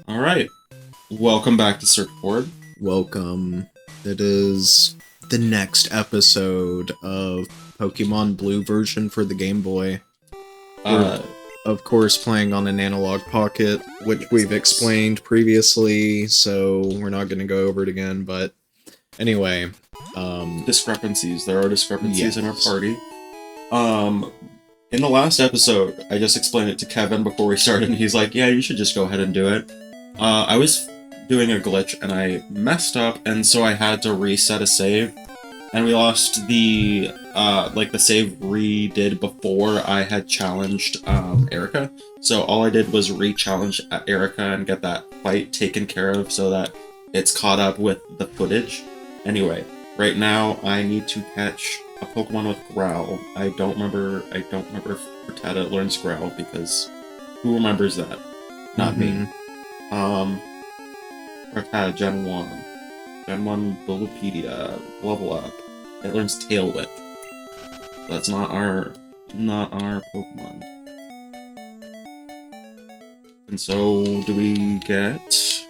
Alright, welcome back to Surfboard. Welcome. It is the next episode of Pokemon Blue version for the Game Boy. We're, of course, playing on an analog pocket, which we've explained previously, so we're not going to go over it again, but anyway. Discrepancies. There are discrepancies in our Yes. party. In the last episode, I just explained it to Kevin before we started, and he's like, yeah, you should just go ahead and do it. I was doing a glitch, and I messed up, and so I had to reset a save, and we lost the, the save re-did before I had challenged, Erica. So all I did was re-challenge Erica and get that fight taken care of so that it's caught up with the footage. Anyway, right now I need to catch a Pokemon with Growl. I don't remember if Rattata learns Growl, because who remembers that? Not me. Rattata Gen 1. Gen 1 Bulbapedia. Level up. It learns Tail Whip. That's not our Pokemon. And so, do we get...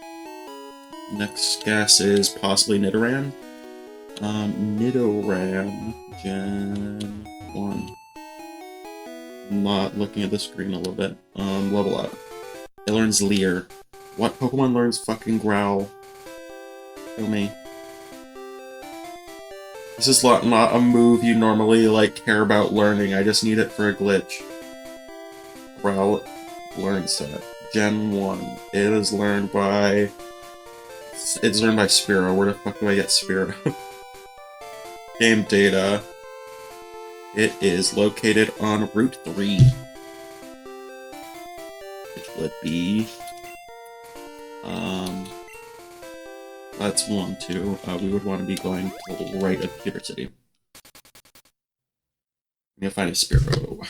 Next guess is possibly Nidoran. Nidoran Gen 1. I'm not looking at the screen a little bit. Level up. It learns Leer. What Pokemon learns fucking Growl? Show me. This is not a move you normally, care about learning. I just need it for a glitch. Growl learn set. Gen 1. It is learned by... It's learned by Spearow. Where the fuck do I get Spearow? Game data. It is located on Route 3. Which would be... That's 1, 2. We would want to be going to the right of Pewter City. I'm gonna find a Spearow.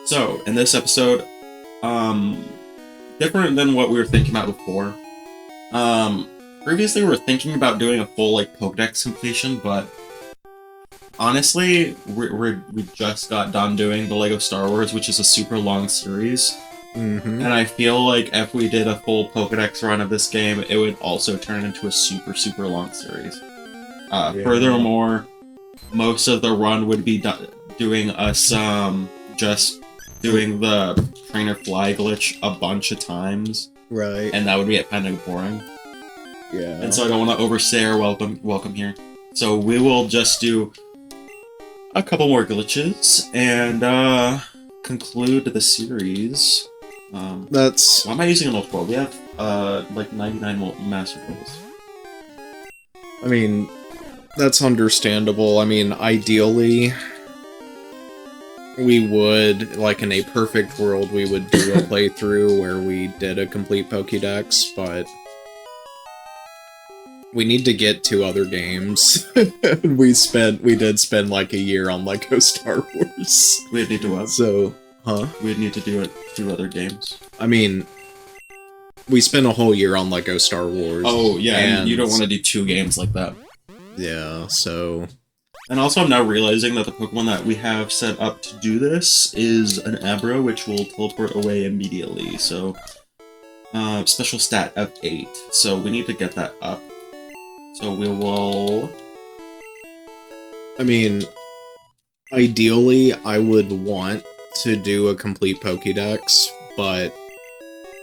So, in this episode, different than what we were thinking about before. Previously we were thinking about doing a full, Pokédex completion, but honestly, we just got done doing the LEGO Star Wars, which is a super long series. Mm-hmm. And I feel like if we did a full Pokédex run of this game, it would also turn into a super, super long series. Furthermore, most of the run would be doing us, just doing the trainer fly glitch a bunch of times. Right. And that would get kind of boring. Yeah. And so I don't want to overstay our welcome here. So we will just do a couple more glitches and conclude the series. That's... Why am I using a multiple? We have 99 Master Balls. I mean, that's understandable. I mean, ideally, we would, in a perfect world, we would do a playthrough where we did a complete Pokédex, but we need to get to other games. we did spend a year on LEGO Star Wars. We'd need to what? So, huh? We'd need to do it through other games. I mean, we spent a whole year on LEGO Star Wars. Oh, yeah, and you don't want to do 2 games like that. Yeah, so... And also I'm now realizing that the Pokemon that we have set up to do this is an Abra, which will teleport away immediately, so... special stat of 8, so we need to get that up. So we will... I mean, ideally, I would want to do a complete Pokédex, but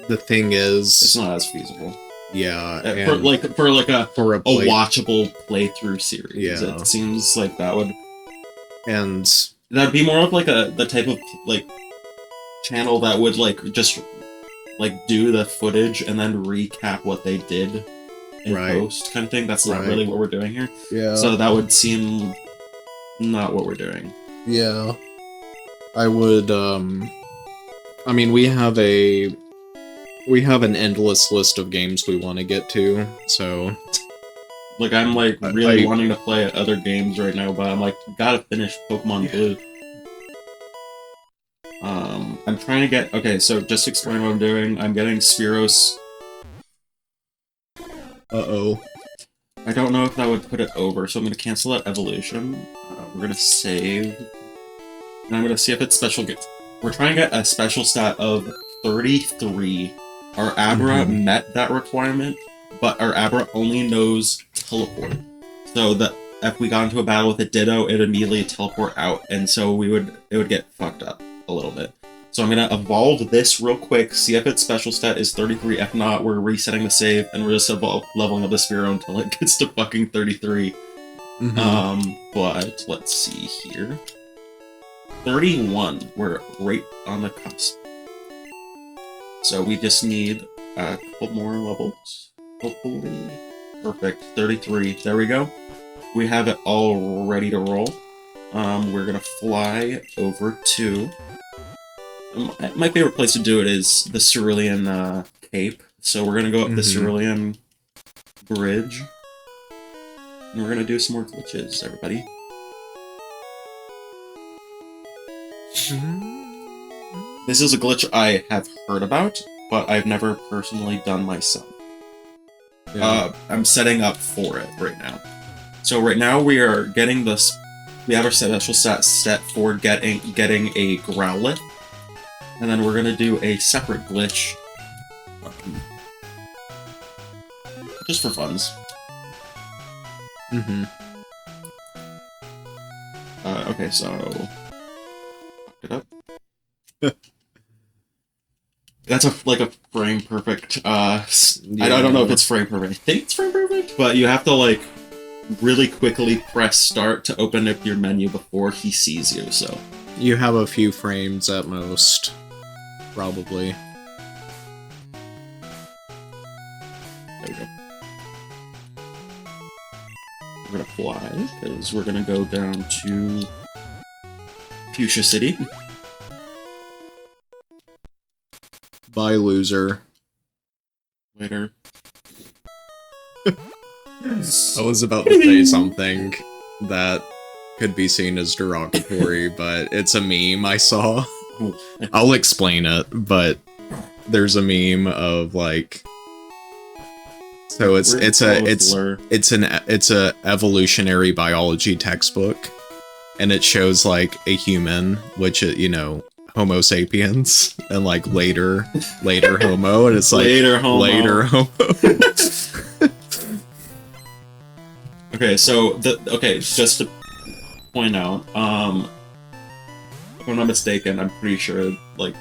the thing is... It's not as feasible. Yeah, for a watchable playthrough series. Yeah. It seems like that would... And... That'd be more of the type of, channel that would, just, do the footage and then recap what they did in post kind of thing. That's not really what we're doing here. Yeah. So that would seem not what we're doing. Yeah. I would, I mean, we have an endless list of games we want to get to, so... I'm, really wanting to play other games right now, but I'm, gotta finish Pokemon Blue. I'm trying to get... Okay, so just to explain what I'm doing, I'm getting Spearows... Uh-oh. I don't know if that would put it over, so I'm gonna cancel that evolution. We're gonna save... And I'm gonna see if it's special we're trying to get a special stat of 33. Our Abra met that requirement, but our Abra only knows teleport. So that if we got into a battle with a Ditto, it'd immediately teleport out, and so it would get fucked up a little bit. So I'm gonna evolve this real quick, see if its special stat is 33. If not, we're resetting the save, and we're just leveling up the Spearow until it gets to fucking 33. But let's see here. 31. We're right on the cusp. So we just need a couple more levels. Hopefully. Perfect. 33. There we go. We have it all ready to roll. We're gonna fly over to... my favorite place to do it is the Cerulean Cape. So we're gonna go up the Cerulean Bridge. And we're gonna do some more glitches, everybody. This is a glitch I have heard about, but I've never personally done myself. Yeah. I'm setting up for it right now. So right now we are getting this. We have our special stat set for getting a Growlithe, and then we're gonna do a separate glitch, just for funs. Okay, so it up. That's like a frame perfect. I don't know if it's frame perfect. I think it's frame perfect, but you have to like really quickly press start to open up your menu before he sees you. So you have a few frames at most, probably. There we go. We're gonna fly because we're gonna go down to Fuchsia City. Bye, loser. Later. I was about to say something that could be seen as derogatory, but it's a meme I saw. I'll explain it, but there's a meme of like... So it's a evolutionary biology textbook, and it shows like a human, which you know, Homo sapiens, and like later Homo, and it's like later Homo. Okay, so just to point out, if I'm not mistaken, I'm pretty sure like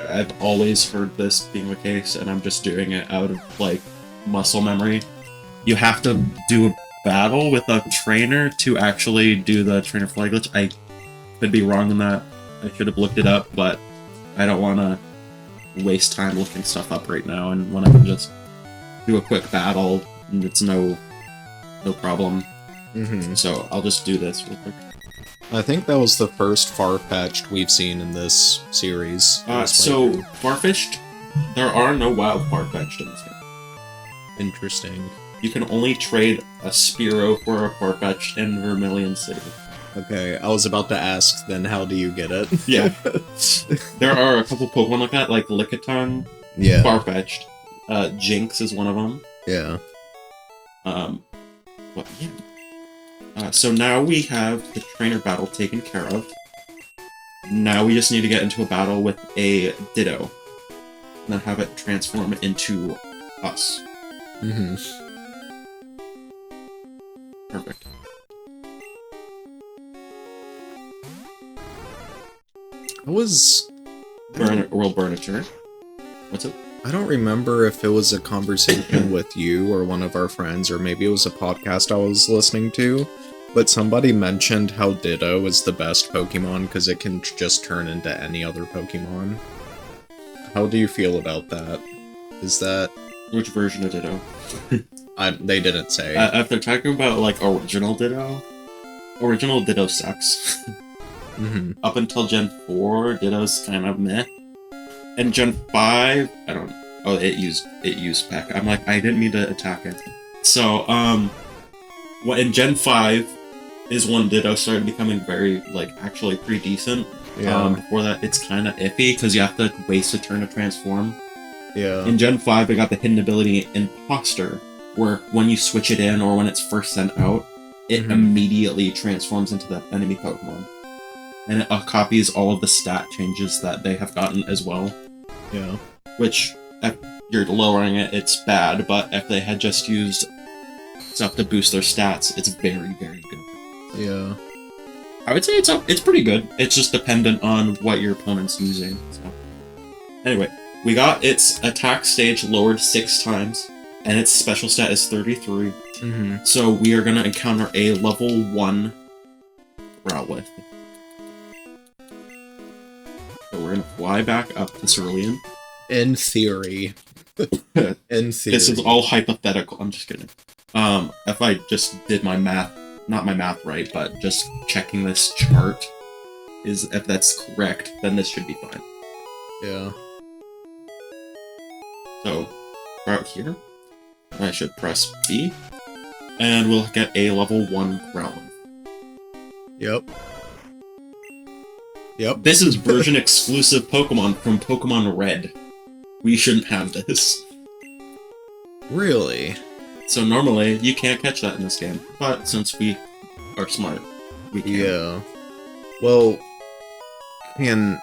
I've always heard this being the case, and I'm just doing it out of like muscle memory. You have to do a battle with a trainer to actually do the trainer fly glitch. I could be wrong on that. I should have looked it up, but I don't want to waste time looking stuff up right now, and when I can just do a quick battle, and it's no problem. So I'll just do this real quick. I think that was the first Farfetch'd we've seen in this series. So Farfetch'd, there are no wild Farfetch'd in this game. Interesting. You can only trade a Spearow for a Farfetch'd in Vermilion City. Okay, I was about to ask, then how do you get it? Yeah. There are a couple Pokemon like that, like Lickitung, yeah. Farfetch'd. Jinx is one of them. Yeah. But yeah. So now we have the trainer battle taken care of. Now we just need to get into a battle with a Ditto. And then have it transform into us. Perfect. World Burniture. What's it? I don't remember if it was a conversation with you or one of our friends, or maybe it was a podcast I was listening to, but somebody mentioned how Ditto is the best Pokemon because it can just turn into any other Pokemon. How do you feel about that? Is that... Which version of Ditto? They didn't say. If they're talking about, like, original Ditto sucks. Up until Gen 4, Ditto's kind of meh. And Gen 5, I don't know. Oh, it used Peck. I'm like, I didn't mean to attack it. So, in Gen 5 is when Ditto started becoming very, like, actually pretty decent. Yeah. Before that, it's kind of iffy, because you have to waste a turn to transform. Yeah. In Gen 5, they got the hidden ability Imposter, where when you switch it in, or when it's first sent out, it immediately transforms into the enemy Pokemon. and it copies all of the stat changes that they have gotten as well. Yeah. Which, if you're lowering it, it's bad, but if they had just used stuff to boost their stats, it's very, very good. Yeah. I would say it's pretty good. It's just dependent on what your opponent's using. So. Anyway, we got its attack stage lowered 6 times, and its special stat is 33. Mm-hmm. So we are going to encounter a level 1 Growlithe. So we're going to fly back up to Cerulean. In theory. In theory. This is all hypothetical. I'm just kidding. If I just did my math, not my math right, but just checking this chart, if that's correct, then this should be fine. Yeah. So, out here, I should press B, and we'll get a level 1 Growlithe. Yep. Yep. This is version exclusive Pokemon from Pokemon Red. We shouldn't have this. Really? So normally, you can't catch that in this game, but since we are smart, we can. Yeah. Well, can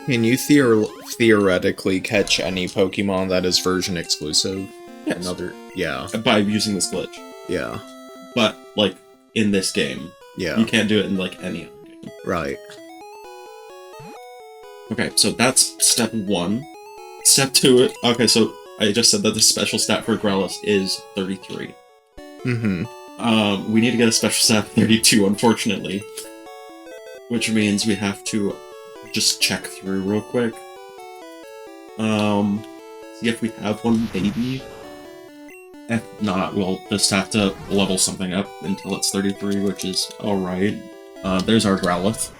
you theoretically catch any Pokemon that is version exclusive? Yes. Yeah. By using this glitch. Yeah. But, like, in this game. Yeah. You can't do it in, like, any other game. Right. Okay, so that's step 1. Step 2, okay, so I just said that the special stat for Growlithe is 33. Mm-hmm. We need to get a special stat of 32, unfortunately. Which means we have to just check through real quick. See if we have one, maybe. If not, we'll just have to level something up until it's 33, which is alright. There's our Growlithe.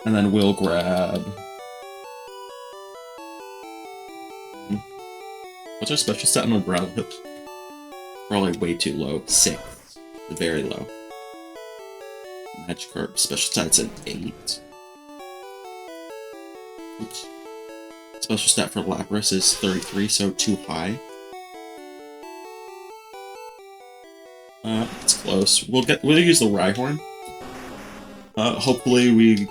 And then we'll grab... What's our special stat on a Growlithe? Probably way too low. 6. Very low. Magikarp special stat's an 8. Oops. Special stat for Lapras is 33, so too high. It's close. We'll use the Rhyhorn. Hopefully we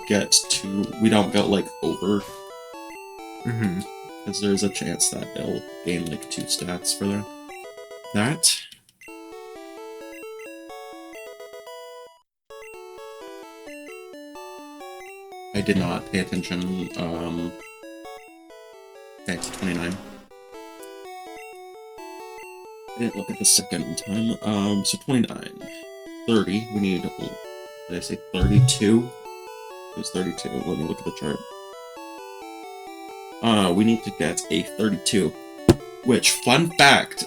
don't go, like, over. Mm-hmm. Because there's a chance that they'll gain, like, 2 stats for that. I did not pay attention, okay, 29. I didn't look at the second time, so 29. 30, we need, did I say 32? It was 32, let me look at the chart. We need to get a 32. Which, fun fact,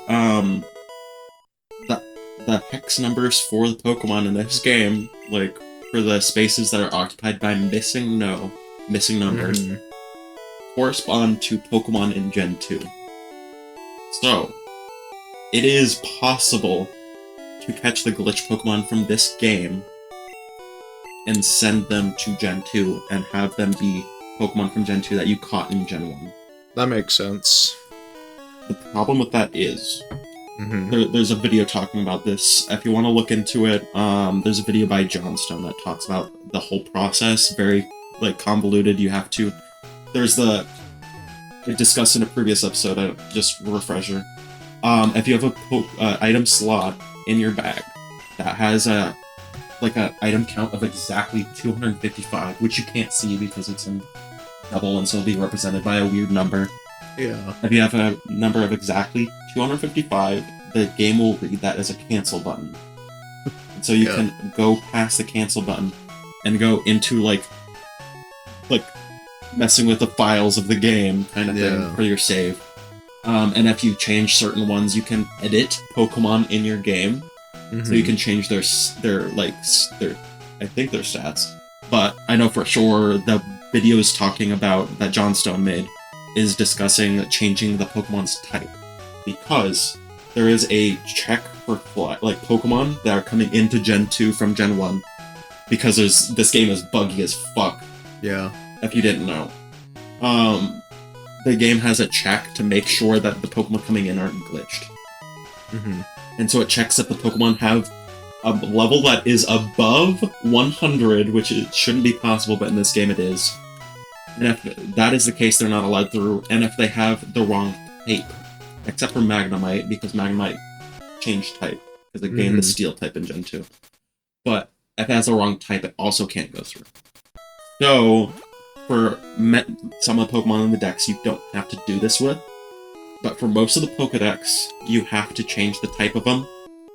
the hex numbers for the Pokemon in this game, like, for the spaces that are occupied by missing numbers, correspond to Pokemon in Gen 2. So, it is possible to catch the glitch Pokemon from this game and send them to Gen 2 and have them be Pokemon from Gen 2 that you caught in Gen 1. That makes sense. The problem with that is, there's a video talking about this. If you want to look into it, there's a video by Johnstone that talks about the whole process. Very, like, convoluted. You have to... I discussed in a previous episode, just a refresher. If you have a item slot in your bag that has an item count of exactly 255, which you can't see because it's in double, and so it'll be represented by a weird number. Yeah. If you have a number of exactly 255, the game will read that as a cancel button. And so you can go past the cancel button and go into, like messing with the files of the game kind of thing for your save. And if you change certain ones, you can edit Pokemon in your game. So you can change their I think their stats. But I know for sure the videos talking about that Johnstone made is discussing changing the Pokemon's type. Because there is a check for Pokemon that are coming into Gen 2 from Gen 1. Because this game is buggy as fuck. Yeah. If you didn't know. The game has a check to make sure that the Pokemon coming in aren't glitched. And so it checks that the Pokemon have a level that is above 100, which it shouldn't be possible, but in this game it is. And if that is the case, they're not allowed through. And if they have the wrong type, except for Magnemite, because Magnemite changed type, because it gained the Steel type in Gen 2. But if it has the wrong type, it also can't go through. So, for some of the Pokemon in the Dex, you don't have to do this with. But for most of the Pokedex, you have to change the type of them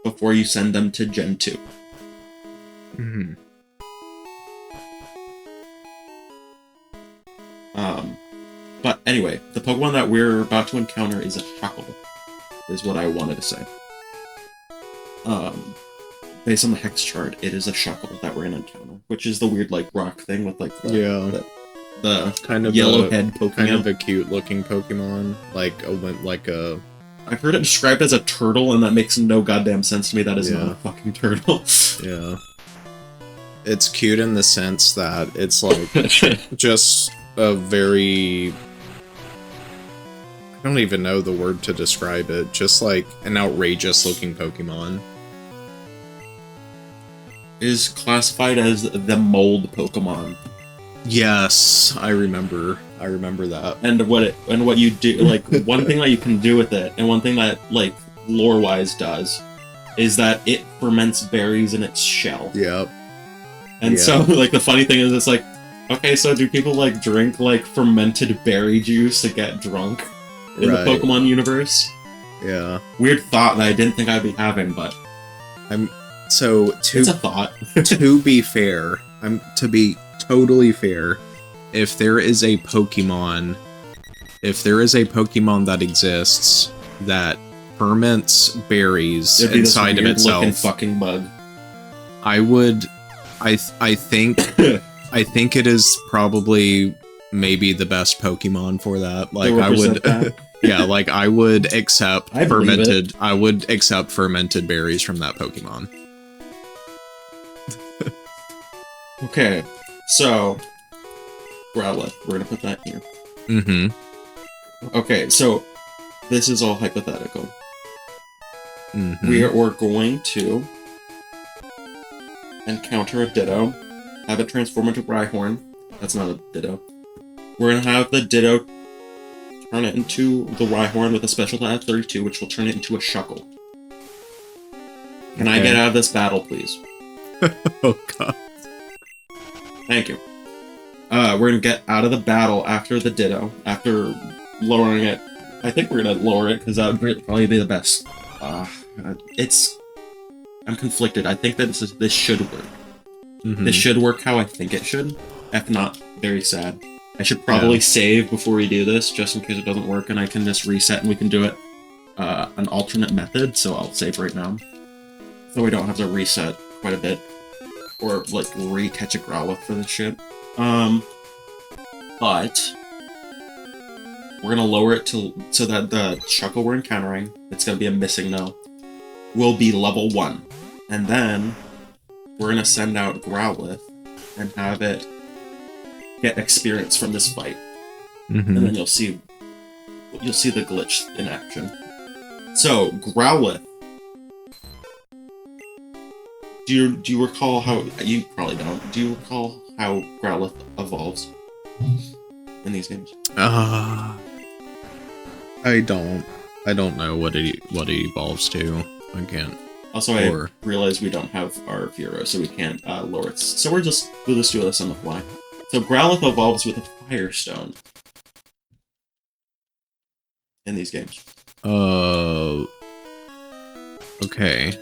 before you send them to Gen 2. Mm-hmm. But anyway, the Pokemon that we're about to encounter is a Shuckle, is what I wanted to say. Based on the Hex chart, it is a Shuckle that we're gonna encounter, which is the weird, like, rock thing with, like, the kind of yellow head Pokemon. Kind of a cute-looking Pokemon, like a... I've heard it described as a turtle, and that makes no goddamn sense to me. That is not a fucking turtle. Yeah. It's cute in the sense that it's, like, just a very... I don't even know the word to describe it. Just, like, an outrageous-looking Pokemon. Is classified as the mold Pokemon. Yes, I remember that. And what you do, like, one thing that you can do with it, and one thing that, like, lore-wise does, is that it ferments berries in its shell. Yep. And so, like, the funny thing is, it's like, okay, so do people, like, drink, like, fermented berry juice to get drunk in the Pokemon universe? Yeah. Weird thought that I didn't think I'd be having, but... It's a thought. To be fair, to be totally fair, if there is a Pokemon that exists that ferments berries inside of itself, fucking bug. I think it is probably maybe the best Pokemon for that. Like I would yeah, like I would accept fermented berries from that Pokemon. Okay, so Growlithe, we're gonna put that here. Mm-hmm. Okay, so this is all hypothetical. Mm-hmm. We're going to encounter a Ditto, have it transform into Rhyhorn. That's not a Ditto. We're gonna have the Ditto turn it into the Rhyhorn with a special attack 32, which will turn it into a Shuckle. Can I get out of this battle, please? Oh god. Thank you. We're gonna get out of the battle after the Ditto, after lowering it. I think we're gonna lower it, because that would probably be the best. I'm conflicted. I think that this should work. Mm-hmm. This should work how I think it should. If not, very sad. I should probably save before we do this, just in case it doesn't work, and I can just reset and we can do it an alternate method, so I'll save right now. So we don't have to reset quite a bit. Or, like, re-catch a Growlithe for this shit. But we're gonna lower it so that the Shuckle we're encountering, it's gonna be a missing no, will be level 1. And then we're gonna send out Growlithe and have it get experience from this fight. Mm-hmm. And then you'll see the glitch in action. So, Growlithe. Do you recall how... You probably don't. Do you recall how Growlithe evolves in these games? I don't know what it evolves to. I can't. Also, I realize we don't have our Furo, so we can't lower it. So we'll just do this on the fly. So Growlithe evolves with a Firestone in these games. Okay.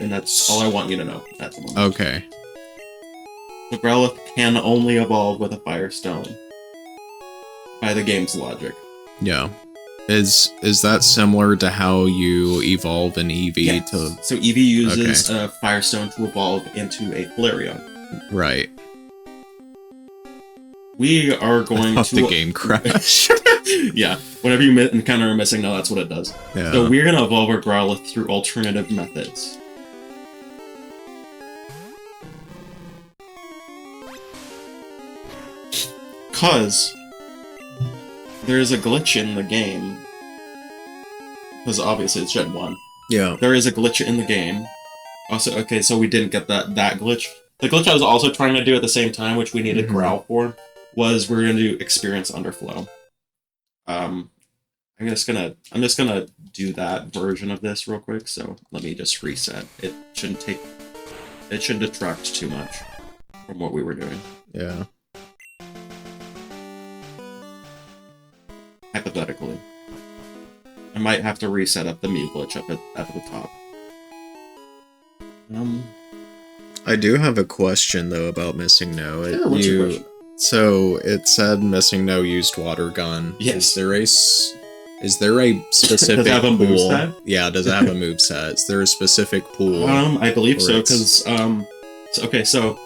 And that's all I want you to know at the moment. Okay. So Growlithe can only evolve with a Firestone by the game's logic. Yeah. Is that similar to how you evolve an Eevee to... So Eevee uses a Firestone to evolve into a Flareon. Right. We are going to... the game crash. Yeah. Whenever you encounter a missing no, that's what it does. Yeah. So we're going to evolve our Growlithe through alternative methods. Because there is a glitch in the game. Because obviously it's Gen 1. Yeah. There is a glitch in the game Also, okay, so we didn't get that glitch. The glitch I was also trying to do at the same time, which we needed Growl for, was we're gonna do experience underflow. I'm just gonna do that version of this real quick. So let me just reset. It shouldn't detract too much from what we were doing. Yeah. Hypothetically, I might have to reset up the Mew glitch up at the top. I do have a question though about Missing No. Sure, what's your question? So it said Missing No used water gun. Yes. Is there a specific does it have a pool? moveset? Yeah, does it have a moveset? Is there a specific pool? I believe so, because so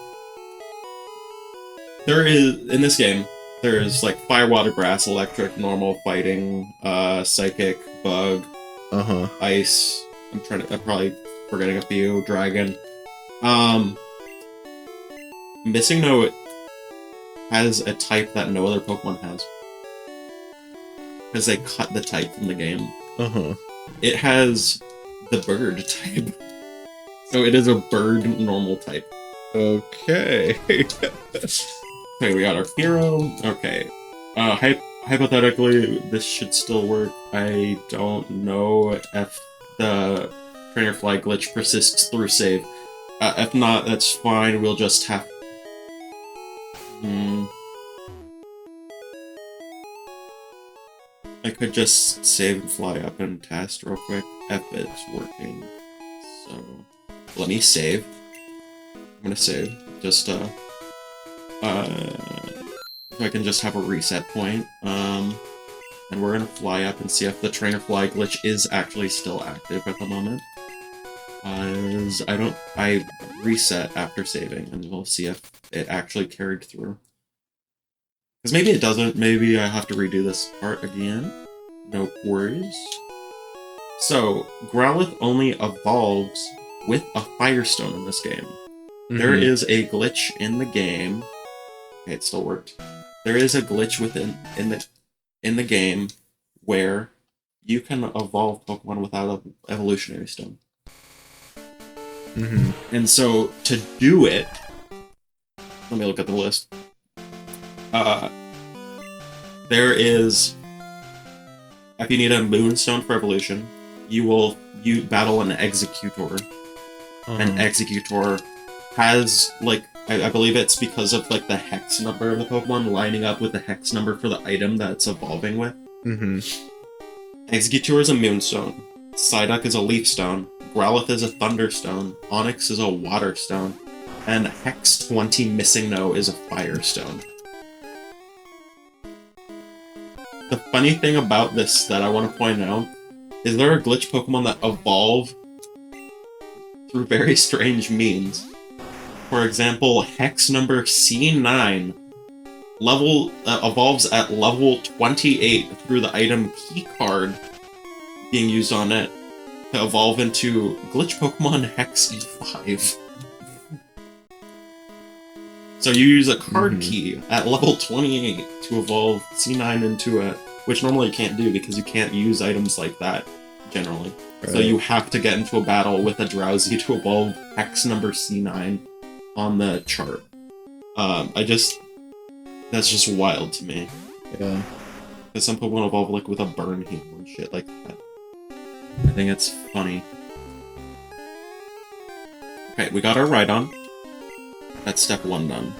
there is in this game there's like fire, water, grass, electric, normal, fighting, psychic, bug, ice. I'm probably forgetting a few. Dragon. Missing No has a type that no other Pokemon has. Because they cut the type from the game. It has the bird type. So it is a bird normal type. Okay. Okay, we got our hero. Okay. Hypothetically, this should still work. I don't know if the trainer fly glitch persists through save. If not, that's fine. We'll just have... I could just save and fly up and test real quick if it's working. So, let me save. I'm gonna save. Just, so I can just have a reset point. And we're gonna fly up and see if the trainer fly glitch is actually still active at the moment. I reset after saving, and we'll see if it actually carried through. Because maybe it doesn't, maybe I have to redo this part again. No worries. So, Growlithe only evolves with a Firestone in this game. There is a glitch in the game. Okay, it still worked. There is a glitch in the game where you can evolve Pokemon without an evolutionary stone. And so, to do it... Let me look at the list. There is... If you need a Moonstone for evolution, you battle an Executor. An Executor has, like, I believe it's because of, like, the hex number of the Pokemon lining up with the hex number for the item that it's evolving with. Executor is a Moonstone. Psyduck is a Leaf Stone. Growlithe is a Thunderstone. Onix is a Water Stone. And Hex 20 Missing No is a Firestone. The funny thing about this that I want to point out is there are glitch Pokemon that evolve through very strange means. For example, Hex number C9 evolves at level 28 through the item Keycard being used on it to evolve into glitch Pokemon Hex E5. So you use a card key at level 28 to evolve C9 into it, which normally you can't do because you can't use items like that, generally. Right. So you have to get into a battle with a Drowsy to evolve Hex number C9 on the chart. That's just wild to me. Yeah. Because some Pokemon evolve like with a burn heal and shit like that. I think it's funny. Okay, we got our Rhydon. That's step 1 done.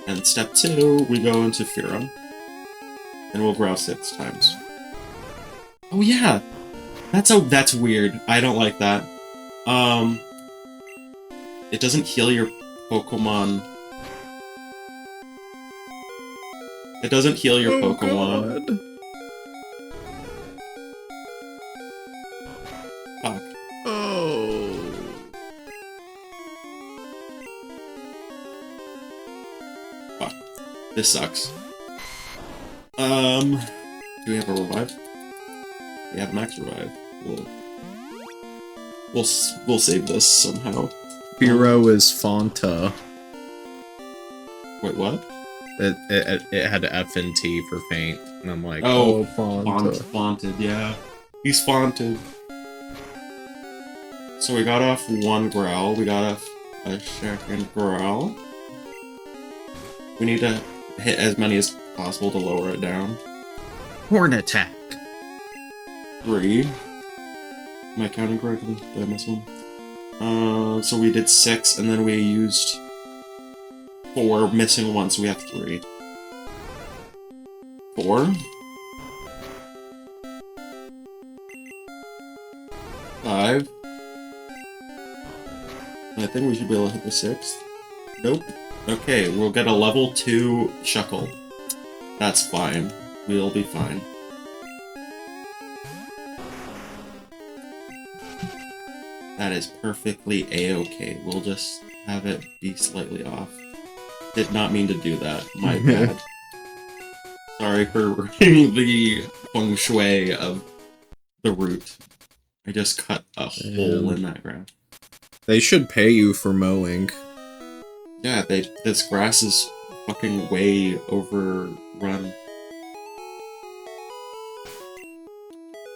And step 2, we go into Fearum. And we'll grow 6 times. Oh yeah! That's weird. I don't like that. It doesn't heal your Pokemon. It doesn't heal your Pokemon. God. Fuck. Oh. Fuck. This sucks. Do we have a revive? We have max revive. We'll save this somehow. Hero is Fanta. Wait, what? It had F and T for faint, and I'm like, oh Fanta. Faunted, yeah. He's Faunted. So we got off one growl, we got off a second growl. We need to hit as many as possible to lower it down. Horn attack. 3. Am I counting correctly? Did I miss one? So we did 6, and then we used 4, missing 1, so we have 3. 4. 5. I think we should be able to hit the 6th. Nope. Okay, we'll get a level 2 Shuckle. That's fine. We'll be fine. That is perfectly a-okay. We'll just have it be slightly off. Did not mean to do that. My bad. Sorry for ruining the feng shui of the root. I just cut a hole in that ground. They should pay you for mowing. Yeah, this grass is fucking way overrun.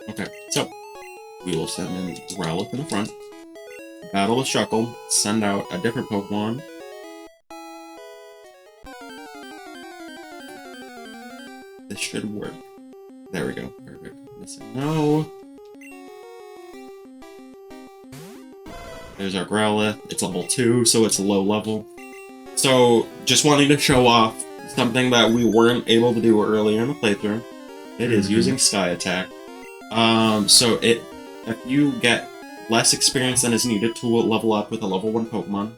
Okay, so we will send in Rowlet in the front, battle with Shuckle, send out a different Pokemon. This should work. There we go. Perfect. Missing no. There's our Growlithe. It's level 2, so it's low level. So, just wanting to show off something that we weren't able to do earlier in the playthrough. It is using Sky Attack. So if you get less experience than is needed to level up with a level 1 Pokemon,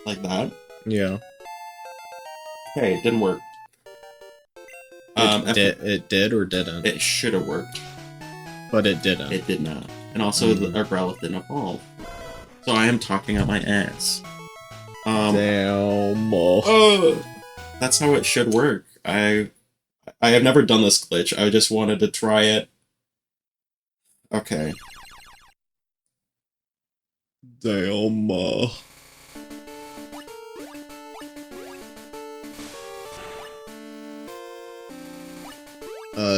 like that. Yeah. Okay, it didn't work. It did or didn't? It should have worked. But it didn't. It did not. And also, our Growlithe didn't evolve. So I am talking out my ass. Damn. That's how it should work. I have never done this glitch. I just wanted to try it. Okay. Damn.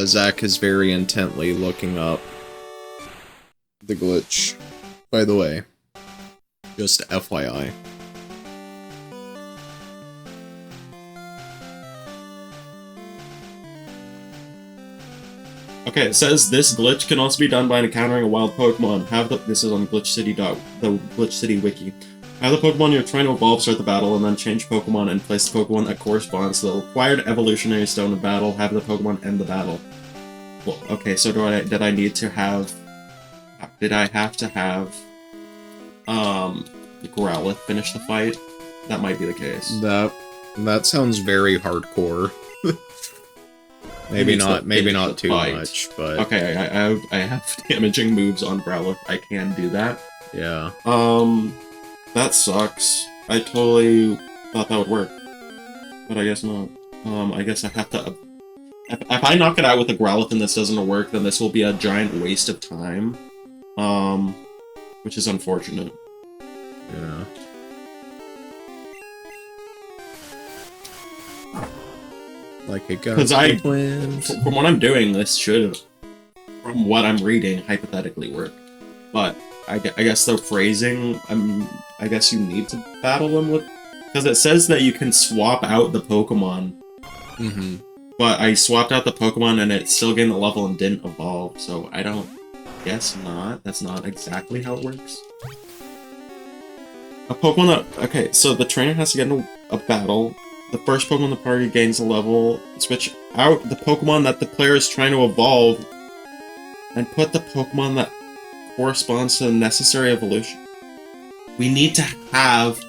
Zach is very intently looking up the glitch. By the way, just FYI. Okay, it says this glitch can also be done by encountering a wild Pokemon. This is on the Glitch City wiki. Have the Pokemon you're trying to evolve start the battle, and then change Pokemon and place the Pokemon that corresponds to the required evolutionary stone of battle. Have the Pokemon end the battle. Well, okay, so did I have to have the Growlithe finish the fight? That might be the case. That sounds very hardcore. maybe not too much, but okay, I have damaging moves on Growlithe. I can do that. Yeah. That sucks. I totally thought that would work, but I guess not. I guess I have to. If I knock it out with a Growlithe and this doesn't work, then this will be a giant waste of time. Which is unfortunate. Yeah. Like it got from what I'm doing, this should, from what I'm reading, hypothetically work. But I guess the phrasing, I guess you need to battle them with, because it says that you can swap out the Pokemon. Mm-hmm. But I swapped out the Pokemon and it still gained the level and didn't evolve, so I don't guess not. That's not exactly how it works. A Pokemon that... Okay, so the trainer has to get into a battle. The first Pokemon in the party gains a level. Switch out the Pokemon that the player is trying to evolve and put the Pokemon that corresponds to the necessary evolution. We need to have...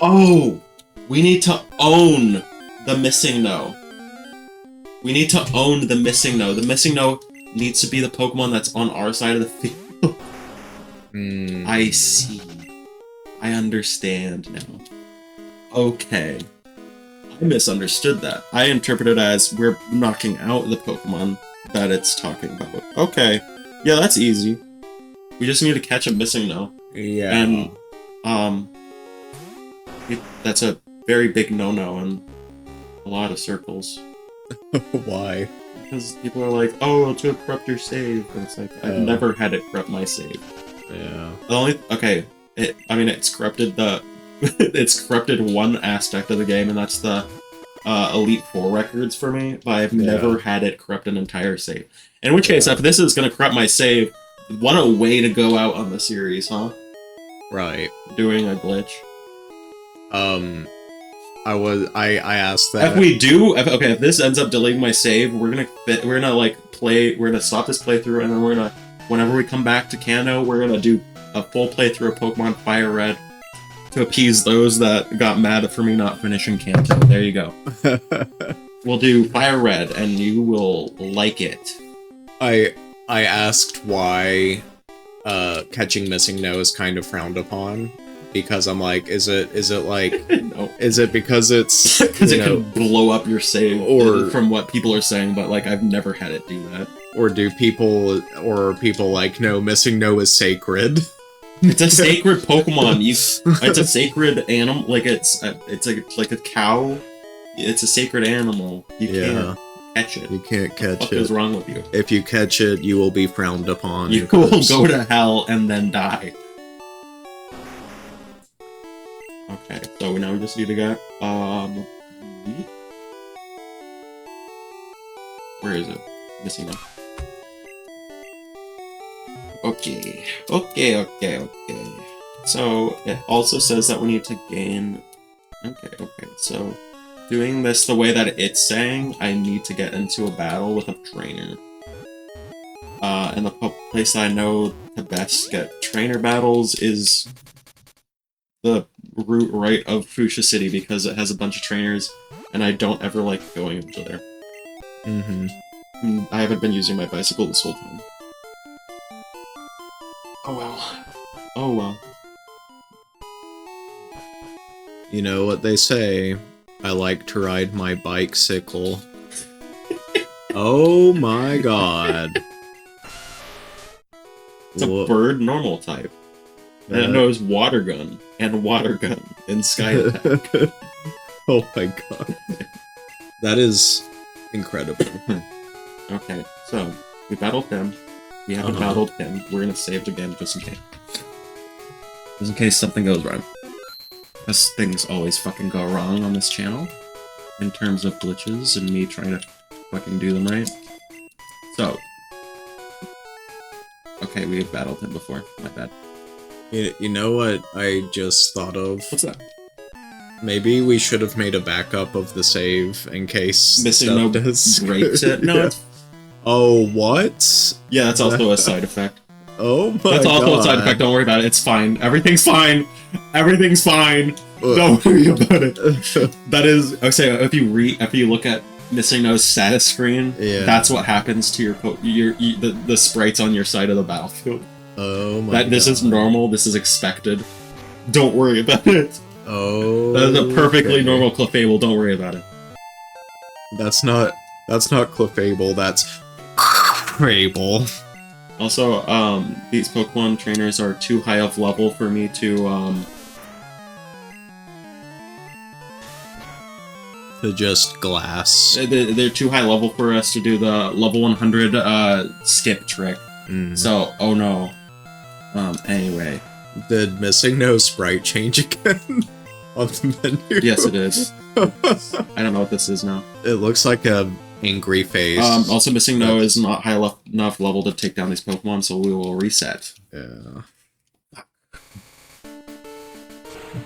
Oh! We need to own the missing no. We need to own the missing no. The missing no needs to be the Pokemon that's on our side of the field. I see. I understand now. Okay. I misunderstood that. I interpreted it as we're knocking out the Pokemon that it's talking about. Okay. Yeah, that's easy. We just need to catch a missing no. Yeah. And, that's a very big no-no in a lot of circles. Why? Because people are like, oh, it's gonna corrupt your save. And it's like, I've never had it corrupt my save. Yeah. Okay, it's corrupted it's corrupted one aspect of the game, and that's the Elite Four records for me, but I've never had it corrupt an entire save. In which case, if this is gonna corrupt my save, what a way to go out on the series, huh? Right. Doing a glitch. I asked that. If this ends up deleting my save, we're gonna stop this playthrough, and then whenever we come back to Kanto, we're gonna do a full playthrough of Pokemon Fire Red to appease those that got mad for me not finishing Kanto. There you go. We'll do Fire Red, and you will like it. I asked why catching Missing No is kind of frowned upon, because I'm like, is it like No. Is it because it's because it could blow up your save, or from what people are saying, but like I've never had it do that. Or do people like, no, Missing No is sacred? It's a sacred Pokemon. It's a sacred animal. Like it's like a cow. It's a sacred animal. You can't catch it. You can't catch what it. What is wrong with you? If you catch it, you will be frowned upon. You will go to hell and then die. Okay, so now we just need to get where is it? Missing it. Okay. So it also says that we need to gain. Okay. So doing this the way that it's saying, I need to get into a battle with a trainer. And the place I know to best get trainer battles is the route right of Fuchsia City, because it has a bunch of trainers, and I don't ever like going into there. I haven't been using my bicycle this whole time. Oh well. You know what they say, I like to ride my bicycle. Oh my god. It's a bird normal type. And it knows water gun in Sky Attack. Oh my god. That is incredible. Okay, so we battled him. We haven't battled him. We're gonna save it again just in case. Just in case something goes wrong. Because things always fucking go wrong on this channel. In terms of glitches and me trying to fucking do them right. So. Okay, we have battled him before. My bad. You know what I just thought of? What's that? Maybe we should have made a backup of the save in case Missing No breaks it. No, it's... Oh, what? Yeah, that's also a side effect. Oh my god. That's also a side effect, don't worry about it. It's fine. Everything's fine. Everything's fine. Don't worry about it. That is... Okay, if you look at Missing No's status screen, that's what happens to the sprites on your side of the battlefield. Oh my god. This is normal, this is expected. Don't worry about it. Oh. That is a perfectly normal Clefable, don't worry about it. That's not Clefable, that's Crable. Also, these Pokemon trainers are too high of level for me to just glass. They're too high level for us to do the level 100 skip trick. So, oh no. Anyway. Did Missing No sprite change again on the menu? Yes, it is. I don't know what this is now. It looks like a angry face. Also, Missing No is not high enough level to take down these Pokemon, so we will reset. Yeah.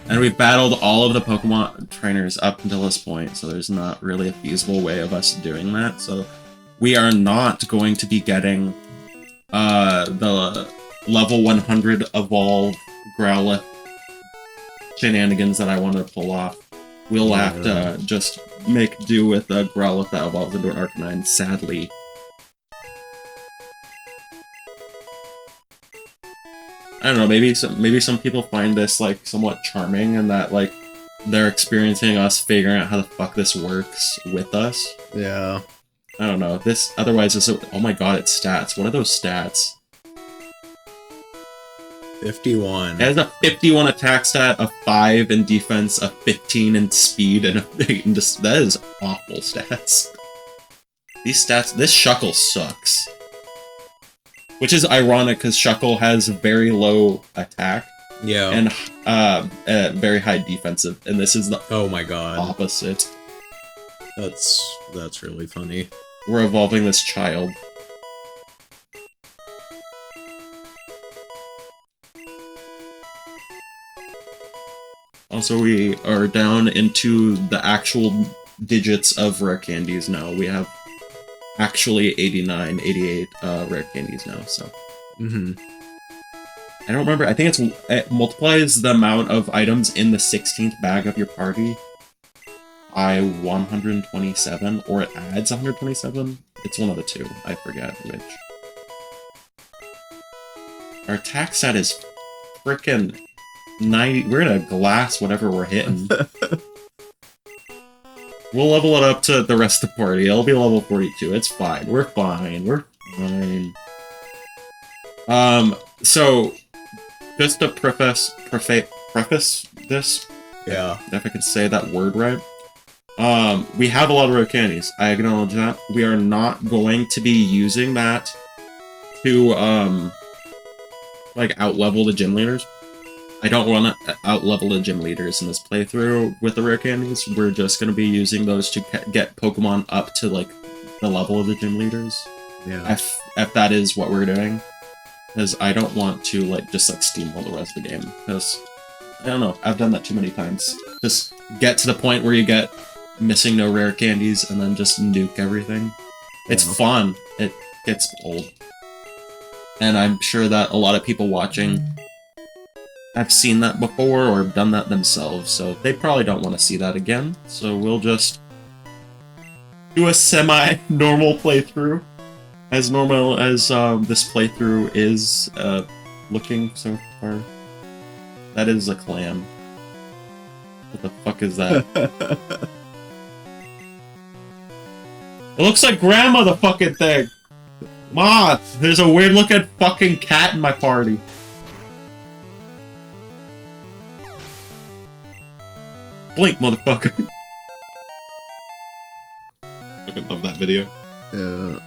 And we've battled all of the Pokemon trainers up until this point, so there's not really a feasible way of us doing that. So we are not going to be getting the level 100 evolve Growlithe shenanigans that I wanted to pull off. We'll have to just make do with the Growlithe that evolves into an Arcanine, sadly. I don't know, maybe some people find this, like, somewhat charming, and that, like, they're experiencing us figuring out how the fuck this works with us. Yeah. I don't know. Otherwise, oh my god, it's stats. What are those stats? 51. It has a 51 attack stat, a 5 in defense, a 15 in speed, and a 8 in that is awful stats. These stats, this Shuckle sucks. Which is ironic because Shuckle has very low attack Yeah. and very high defensive, and this is the Oh my god. opposite. That's really funny. We're evolving this child. Also, we are down into the actual digits of rare candies now. We have actually 89, 88 rare candies now, so. Mm-hmm. I don't remember, I think it multiplies the amount of items in the 16th bag of your party by 127, or it adds 127. It's one of the two, I forget which. Our attack stat is frickin' 90, we're gonna glass whatever we're hitting. We'll level it up to the rest of the party. It'll be level 42. It's fine. We're fine. We're fine. So, just to preface this, Yeah. if I could say that word right, we have a lot of rare candies. I acknowledge that. We are not going to be using that to, like, out-level the gym leaders. I don't want to out-level the gym leaders in this playthrough with the rare candies. We're just going to be using those to get Pokemon up to, like, the level of the gym leaders. Yeah. If that is what we're doing. Because I don't want to, like, just, like, steamroll the rest of the game. Because, I don't know, I've done that too many times. Just get to the point where you get missing no rare candies and then just nuke everything. It's fun. It gets old. And I'm sure that a lot of people watching have seen that before or done that themselves, so they probably don't want to see that again. So we'll just do a semi-normal playthrough, as normal as this playthrough is looking so far. That is a clam. What the fuck is that? It looks like Grandma, the fucking thing! Ma, there's a weird looking fucking cat in my party. Blink, motherfucker. I fucking love that video. Yeah.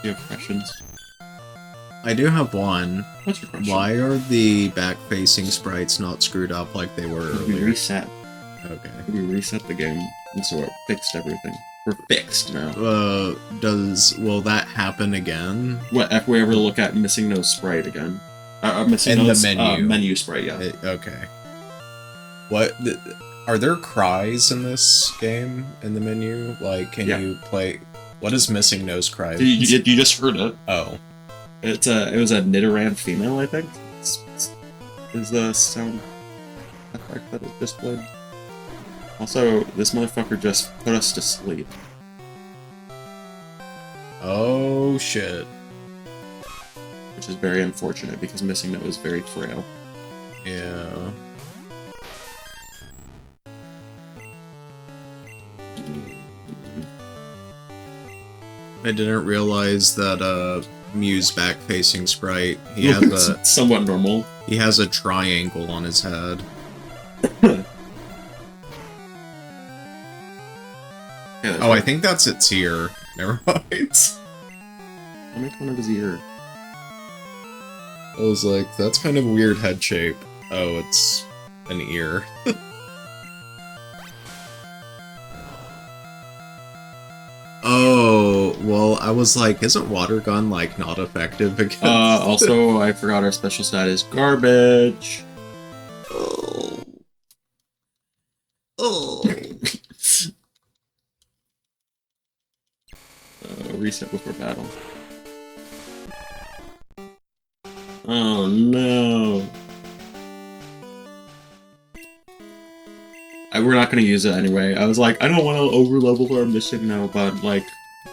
Do you have questions? I do have one. What's your question? Why are the back-facing sprites not screwed up like they were We earlier? reset. Okay. We reset the game, and so it fixed everything. We're fixed now. Will that happen again? What, if we ever look at missing no sprite again? Missing In the no's, menu. Menu sprite, yeah. Okay. Are there cries in this game, in the menu? Like, can you play... What is missing nose cry? You just heard it. Oh. It was a Nidoran female, I think. Is the sound effect that it just played. Also, this motherfucker just put us to sleep. Oh, shit. Which is very unfortunate, because Missing Note is very frail. Yeah. I didn't realize that, Mew's back-facing sprite, he has a... somewhat normal. He has a triangle on his head. Yeah, Oh, I think that's its ear. Never mind. I'll make one of his ear. I was like, that's kind of a weird head shape. Oh, it's an ear. Oh, well, I was like, isn't water gun, like, not effective against... Also, I forgot our special stat is garbage. Oh. Oh. Reset before battle. Oh no. We're not gonna use it anyway. I was like, I don't want to overlevel our mission now, but like,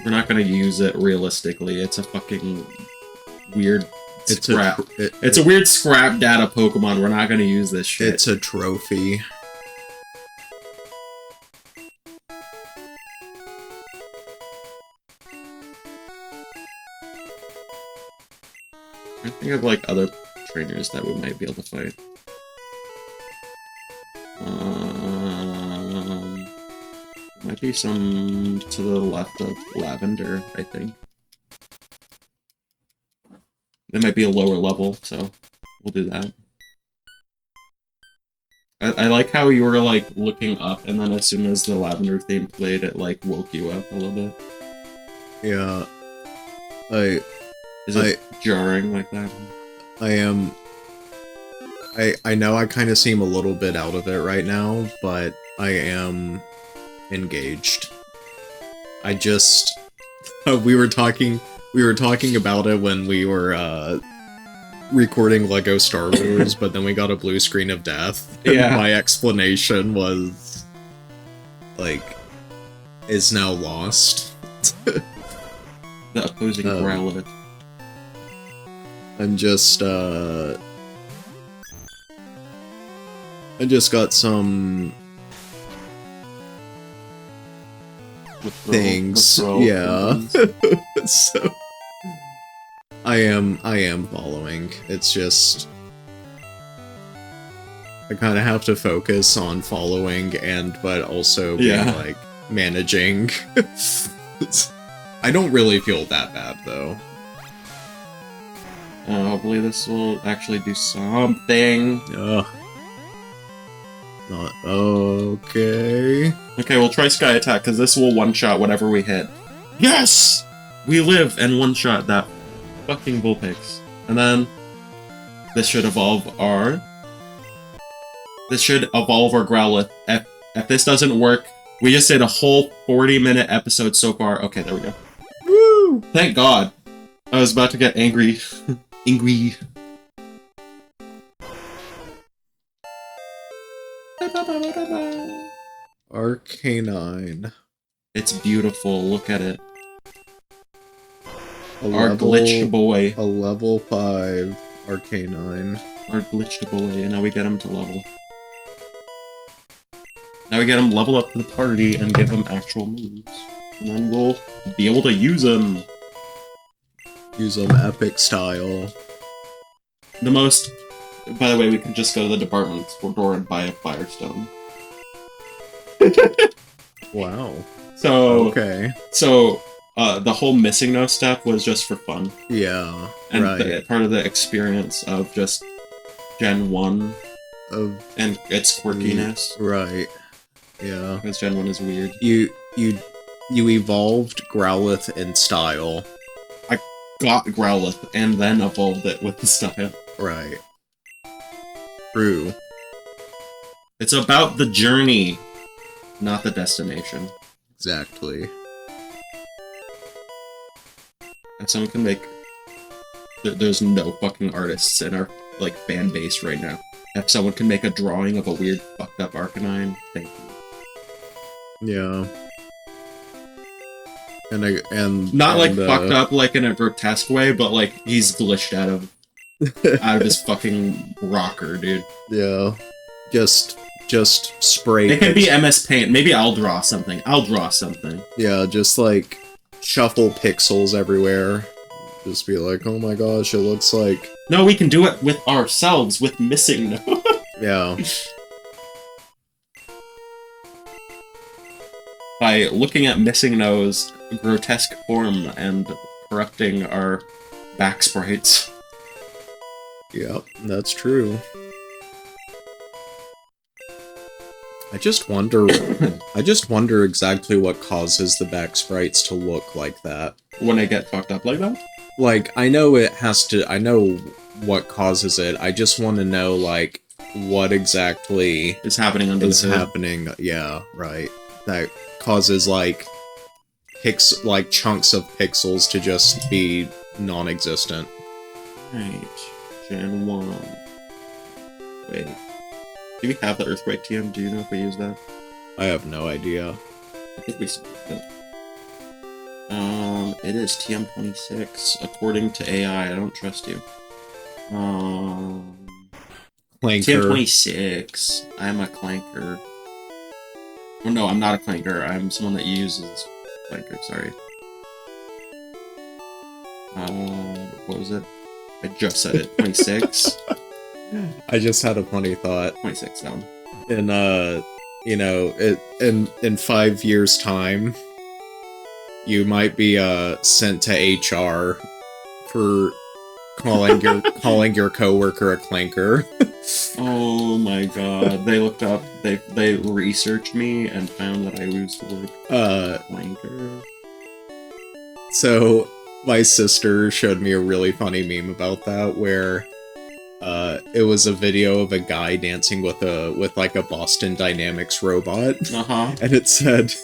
we're not gonna use it realistically. It's a fucking weird scrap. It's a weird scrap data Pokemon. We're not gonna use this shit. It's a trophy. I think of like other trainers that we might be able to fight. Might be some to the left of Lavender, I think. It might be a lower level, so we'll do that. I like how you were, like, looking up, and then as soon as the Lavender theme played, it, like, woke you up a little bit. Yeah. Is it jarring like that? I am... I know I kind of seem a little bit out of it right now, but I am engaged. I just... we were talking about it when we were, recording Lego Star Wars, but then we got a blue screen of death. Yeah. My explanation was, like, is now lost. The opposing Growlithe. I'm just, I just got some things. Yeah. So I am following. It's just I kind of have to focus on following but also being like managing. I don't really feel that bad though. Hopefully this will actually do something. Not okay. Okay, we'll try Sky Attack, because this will one-shot whatever we hit. Yes! We live and one-shot that fucking Bullpix. And then this should evolve our... Growlithe. If this doesn't work, we just did a whole 40-minute episode so far. Okay, there we go. Woo! Thank God. I was about to get angry. Angry. Arcanine. It's beautiful. Look at it. Our glitch boy. A level 5 Arcanine. Our glitched boy. And now we get him to level. Now we get him level up to the party and give him actual moves. And then we'll be able to use him. Use them epic style. The most... By the way, we can just go to the department store and buy a Firestone. Wow. So... Okay. So, the whole missing no step was just for fun. Yeah, and right. Part of the experience of just Gen 1 and its quirkiness. Right. Yeah. Because Gen 1 is weird. You evolved Growlithe in style. I got Growlithe and then evolved it with the style. Right. True. It's about the journey, not the destination. Exactly. If someone can make... There's no fucking artists in our, like, fan base right now. If someone can make a drawing of a weird, fucked up Arcanine, thank you. Yeah. And not like fucked up like in a grotesque way, but like he's glitched out of his fucking rocker, dude. Yeah. Just spray. It could be MS Paint. Maybe I'll draw something. Yeah, just like shuffle pixels everywhere. Just be like, oh my gosh, it looks like... No, we can do it with ourselves, with Missing No. Yeah. By looking at Missing No's grotesque form and corrupting our back sprites. Yep, that's true. I just wonder exactly what causes the back sprites to look like that. When they get fucked up like that? Like, I know what causes it. I just want to know, like, what exactly is happening under the hood. Happening. Yeah, right. That causes, like, chunks of pixels to just be non-existent. Right. Gen 1. Wait. Do we have the Earthquake TM? Do you know if we use that? I have no idea. I think we still have it. It is TM26. According to AI, I don't trust you. Clanker. TM26. I'm a clanker. Oh, no, I'm not a clanker. I'm someone that uses clanker, sorry. What was it? I just said it. 26. I just had a funny thought. 26 down. In in 5 years' time, you might be sent to HR for calling your coworker a clanker. Oh my god. They looked up, they researched me and found that I used the word clanker. So my sister showed me a really funny meme about that where it was a video of a guy dancing with like a Boston Dynamics robot. Uh-huh. And it said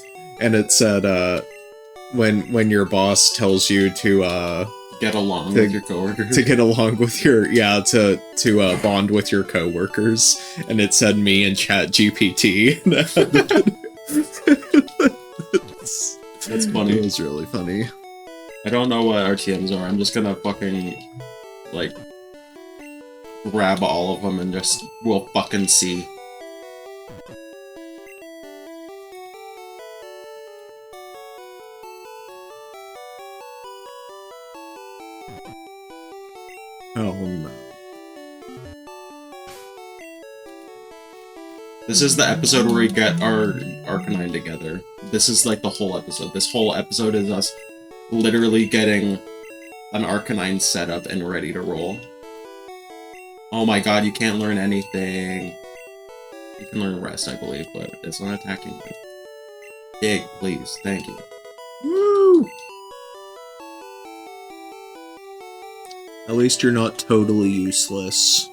when your boss tells you to get along with your coworkers. To get along with your to bond with your coworkers, and it said me and ChatGPT. That's funny. It was really funny. I don't know what RTMs are. I'm just gonna fucking like grab all of them and just we'll fucking see. Oh no. This is the episode where we get our Arcanine together. This is like the whole episode. This whole episode is us literally getting an Arcanine set up and ready to roll. Oh my god, you can't learn anything. You can learn rest, I believe, but it's not attacking you. Dig, please. Thank you. Woo! At least you're not totally useless.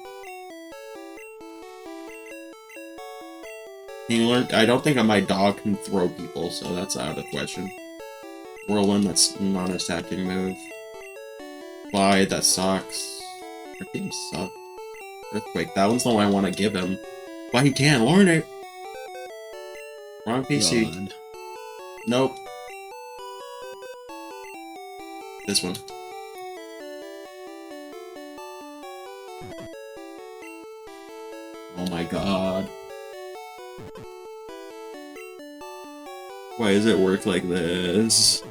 Can you learn? I don't think my dog can throw people, so that's out of the question. Whirlwind, that's non-attacking move. Fly, that sucks. Our team sucks. Earthquake, that one's the one I want to give him. But he can't learn it! Wrong PC. God. Nope. This one. Oh my god. Why does it work like this?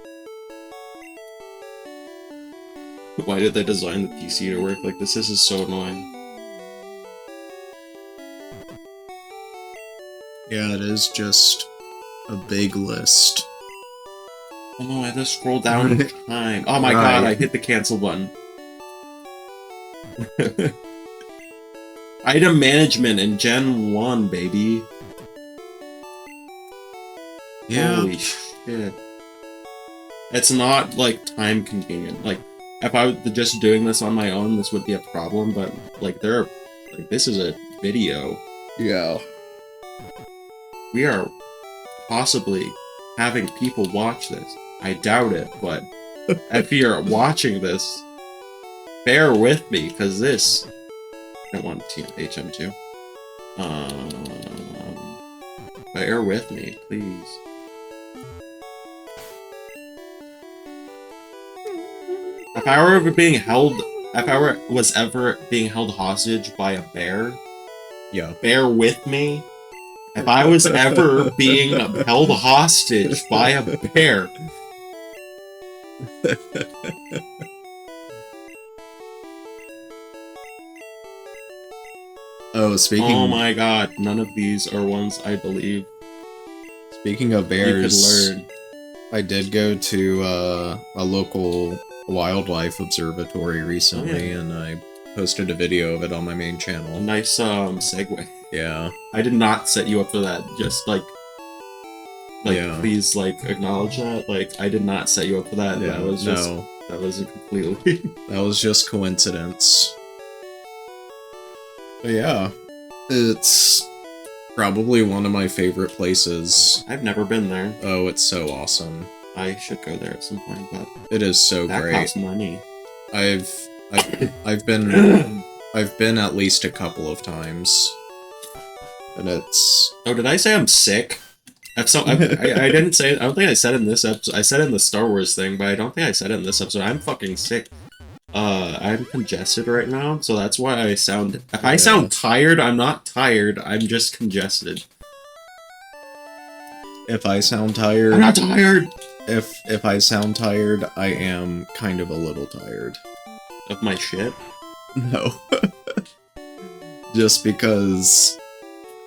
Why did they design the PC to work like this? This is so annoying. Yeah, it is just a big list. Oh no, I just scrolled down in time. Oh my god, I hit the cancel button. Item management in Gen 1, baby. Yeah. Holy shit. It's not, like, time convenient. Like, if I was just doing this on my own, this would be a problem, but, like, this is a video. Yeah. We are possibly having people watch this. I doubt it, but if you're watching this, bear with me, because this... I don't want HM2. Bear with me, please. If I was ever being held hostage by a bear, Yeah. bear with me. If I was ever being held hostage by a bear. Oh my god, none of these are ones I believe. Speaking of bears, you could learn. I did go to a local wildlife observatory recently, and I posted a video of it on my main channel. Nice segue. Yeah. I did not set you up for that. Just yeah. Please acknowledge that. Like, I did not set you up for that. Yeah, That was just that was a completely that was just coincidence. But yeah, it's probably one of my favorite places. I've never been there. Oh, it's so awesome. I should go there at some point, but it is so that great. costs money. I've been at least a couple of times, and it's. Oh, did I say I'm sick? I didn't say it. I don't think I said it in this episode. I said it in the Star Wars thing, but I don't think I said it in this episode. I'm fucking sick. I'm congested right now, so that's why I sound... If I sound tired, I'm not tired, I'm just congested. If I sound tired... I'm not tired! If I sound tired, I am kind of a little tired. Of my shit? No. Just because,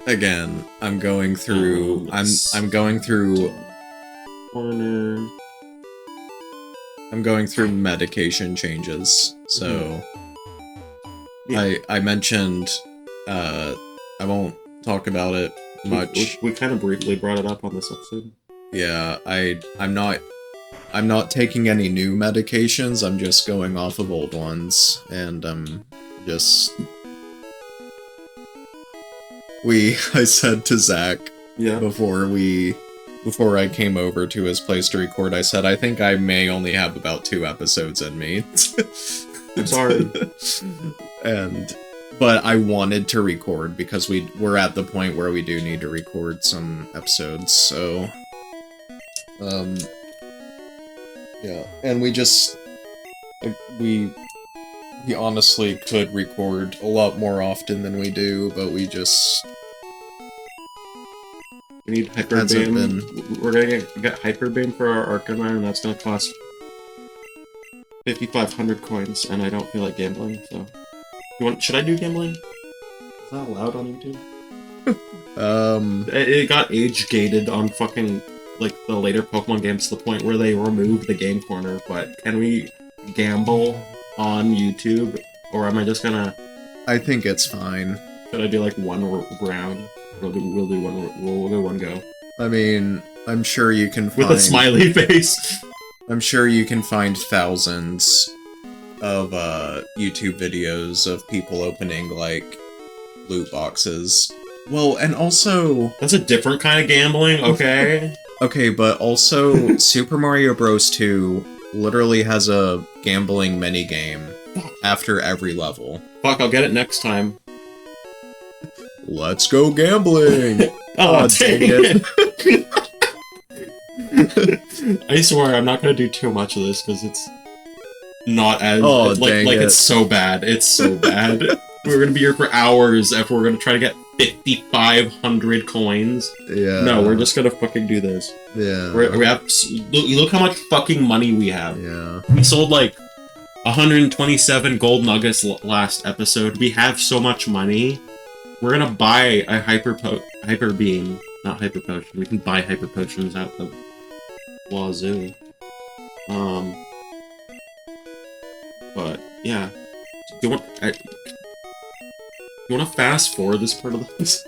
again, I'm going through Corner. I'm going through medication changes. So Yeah. I mentioned I won't talk about it much. We kind of briefly brought it up on this episode. Yeah, I'm not taking any new medications. I'm just going off of old ones, and just I said to Zach before I came over to his place to record, I said I think I may only have about 2 episodes in me. I'm sorry. But I wanted to record because we're at the point where we do need to record some episodes, so yeah, and we honestly could record a lot more often than we do, but we just We need hyper beam. We're gonna get hyper beam for our Arcanine, and that's gonna cost 5,500 coins, and I don't feel like gambling. So, should I do gambling? Is that allowed on YouTube? It got age gated on fucking like the later Pokemon games to the point where they removed the game corner. But can we gamble on YouTube, or am I just gonna? I think it's fine. Should I do like one round? We'll do one go. I mean, I'm sure you can find... With a smiley face! I'm sure you can find thousands of YouTube videos of people opening, like, loot boxes. Well, and also... That's a different kind of gambling, okay? Okay, but also, Super Mario Bros. 2 literally has a gambling minigame after every level. Fuck, I'll get it next time. Let's go gambling! Oh, dang it! I swear, I'm not gonna do too much of this, because it's not as... it's so bad. It's so bad. We're gonna be here for hours if we're gonna try to get 5,500 coins. Yeah. No, we're just gonna fucking do this. Yeah. We have... Look how much fucking money we have. Yeah. We sold, like, 127 gold nuggets last episode. We have so much money. We're gonna buy a hyper beam, not hyper potion. We can buy hyper potions out the wazoo. But yeah, do you want to fast forward this part of this?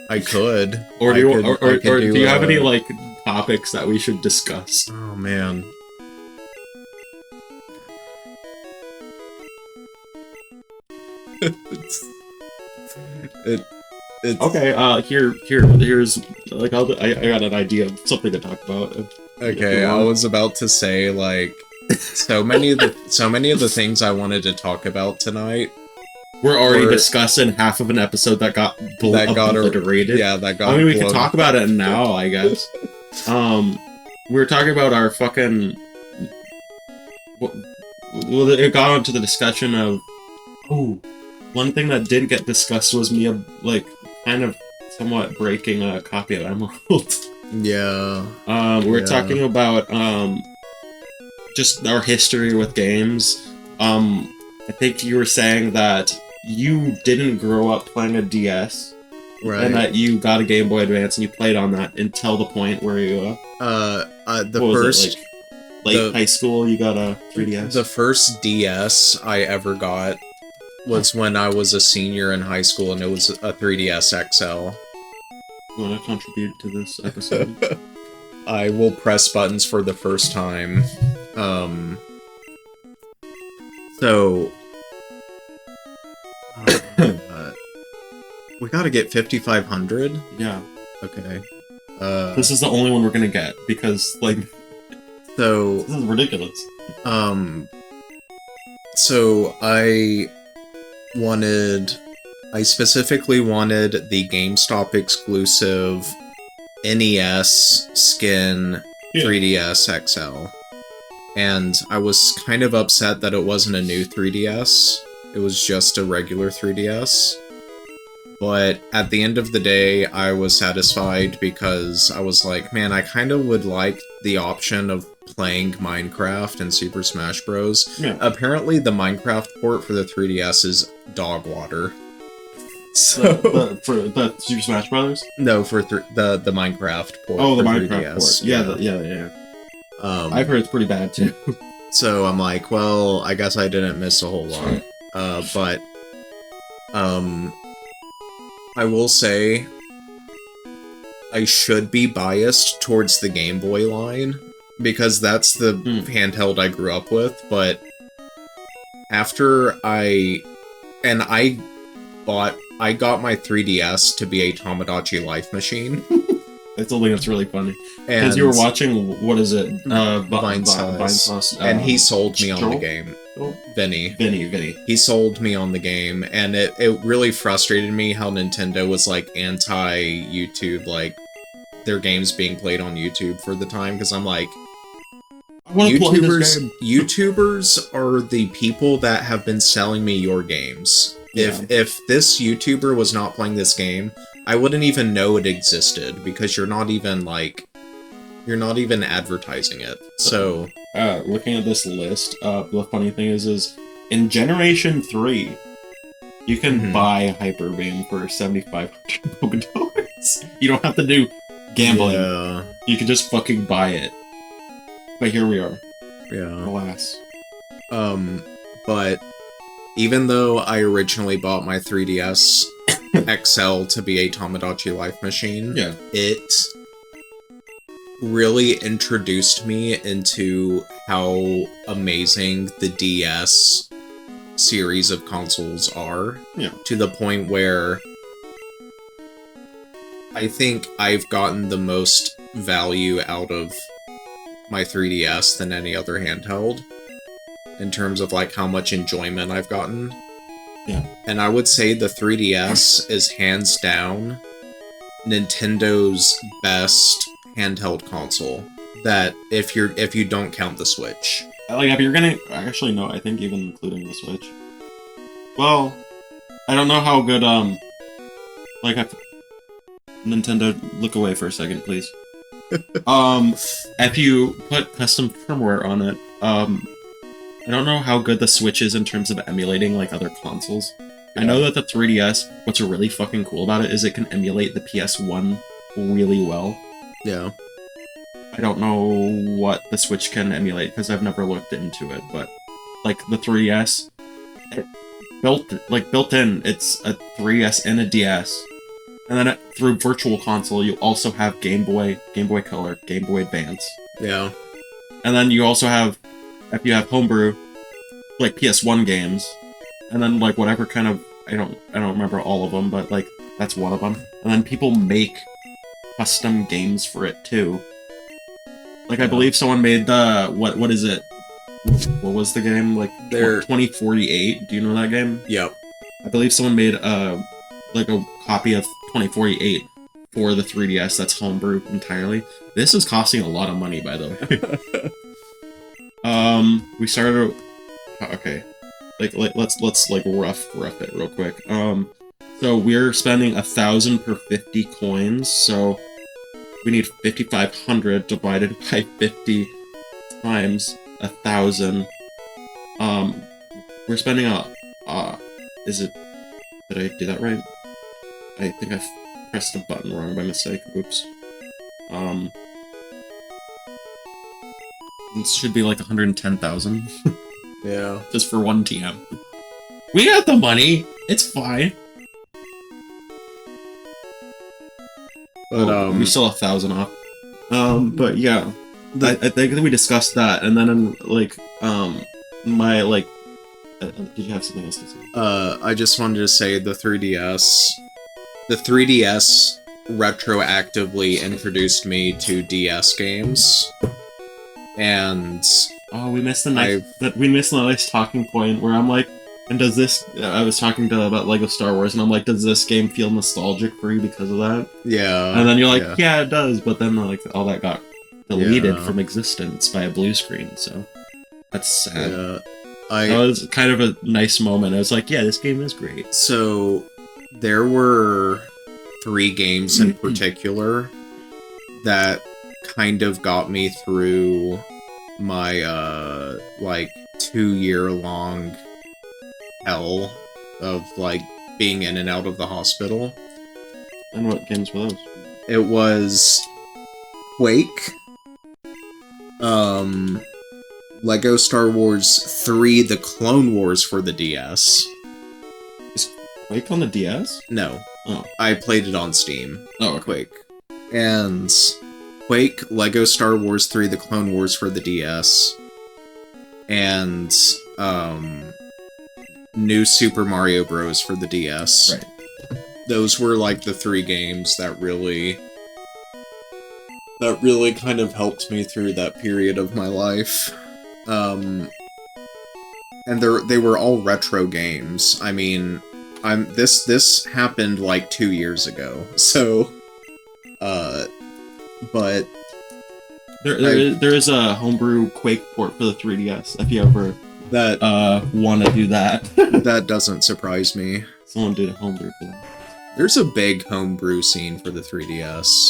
I could. Or do you have any like topics that we should discuss? Oh man. It's okay. Here's like I got an idea of something to talk about. Okay, I was about to say like so many of the things I wanted to talk about tonight. We're already discussing half of an episode that got obliterated. Yeah, that got. I mean, we can talk about it now, I guess. We were talking about our fucking. Well, it got onto the discussion of. Oh, one thing that didn't get discussed was me, like, kind of somewhat breaking a copy of Emerald. Yeah. We're talking about just our history with games. I think you were saying that you didn't grow up playing a DS, right? And that you got a Game Boy Advance and you played on that until the point where you late high school you got a 3DS. The first DS I ever got was when I was a senior in high school, and it was a 3DS XL. You want to contribute to this episode? I will press buttons for the first time. So... we gotta get 5,500? Yeah. Okay. This is the only one we're gonna get, because, like... So... This is ridiculous. So, I specifically wanted the GameStop exclusive NES skin 3DS XL. And I was kind of upset that it wasn't a new 3DS. It was just a regular 3DS. But at the end of the day, I was satisfied because I was like, man, I kind of would like the option of playing Minecraft and Super Smash Bros. Yeah. Apparently, the Minecraft port for the 3DS is dog water. So for the Super Smash Brothers? No, for the Minecraft port. Oh, the for Minecraft 3DS. port. Yeah. I've heard it's pretty bad too. So I'm like, well, I guess I didn't miss a whole lot. But I will say I should be biased towards the Game Boy line because that's the handheld I grew up with, but after I got my 3DS to be a Tamagotchi life machine. That's something that's really funny. And because you were watching, what is it? Vinesauce. And he sold me on the game. Vinny. He sold me on the game, and it really frustrated me how Nintendo was, like, anti-YouTube, like, their games being played on YouTube for the time, because I'm like, YouTubers are the people that have been selling me your games. Yeah. If this YouTuber was not playing this game, I wouldn't even know it existed, because you're not even advertising it. So looking at this list, the funny thing is in Generation 3, you can buy Hyper Beam for 7,500 $. You don't have to do gambling. Yeah. You can just fucking buy it. But here we are. Yeah. Alas. But even though I originally bought my 3DS XL to be a Tamagotchi life machine, yeah, it really introduced me into how amazing the DS series of consoles are. Yeah. To the point where I think I've gotten the most value out of my 3DS than any other handheld in terms of like how much enjoyment I've gotten. Yeah. And I would say the 3DS is hands down Nintendo's best handheld console. That if you don't count the Switch. Like if you're gonna actually no, I think even including the Switch. Well, I don't know how good like Nintendo, look away for a second, please. If you put custom firmware on it, I don't know how good the Switch is in terms of emulating like other consoles. Yeah. I know that the 3DS, what's really fucking cool about it is it can emulate the PS1 really well. Yeah. I don't know what the Switch can emulate because I've never looked into it, but like the 3DS, built in, it's a 3DS and a DS. And then through Virtual Console, you also have Game Boy Color, Game Boy Advance. Yeah. And then you also have, if you have Homebrew, like PS1 games, and then like whatever kind of, I don't remember all of them, but like that's one of them. And then people make custom games for it too. Like I believe someone made the what is it? What was the game? Like 2048. Do you know that game? Yep. I believe someone made a copy of 2048 for the 3DS that's homebrew entirely. This is costing a lot of money, by the way. We started. Okay, let's rough it real quick. So we're spending 1,000 per 50 coins. So we need 5,500 divided by 50 times 1,000. We're spending is it? Did I do that right? I think I pressed a button wrong by mistake. Oops. This should be like 110,000. Yeah. Just for one TM. We got the money. It's fine. But we still 1,000 off. But yeah, I think that we discussed that, and then my did you have something else to say? I just wanted to say the 3DS retroactively introduced me to DS games, and we missed the nice talking point where I'm like, and does this? I was talking about Lego Star Wars, and I'm like, does this game feel nostalgic for you because of that? Yeah. And then you're like, yeah, it does, but then like all that got deleted from existence by a blue screen, so that's sad. Yeah. That was kind of a nice moment. I was like, yeah, this game is great. So, there were 3 games in particular that kind of got me through my, like, 2-year-long hell of, like, being in and out of the hospital. And what games were those? It was Quake, Lego Star Wars 3: The Clone Wars for the DS. Is Quake on the DS? No. Oh. I played it on Steam. Oh, okay. Quake. And Quake, Lego Star Wars 3: The Clone Wars for the DS. And, New Super Mario Bros. For the DS. Right. Those were, like, the 3 games that really kind of helped me through that period of my life. And they were all retro games. I mean, this happened like 2 years ago, so, but there is a homebrew Quake port for the 3DS. If you ever want to do that, that doesn't surprise me. Someone did a homebrew for that. There's a big homebrew scene for the 3DS.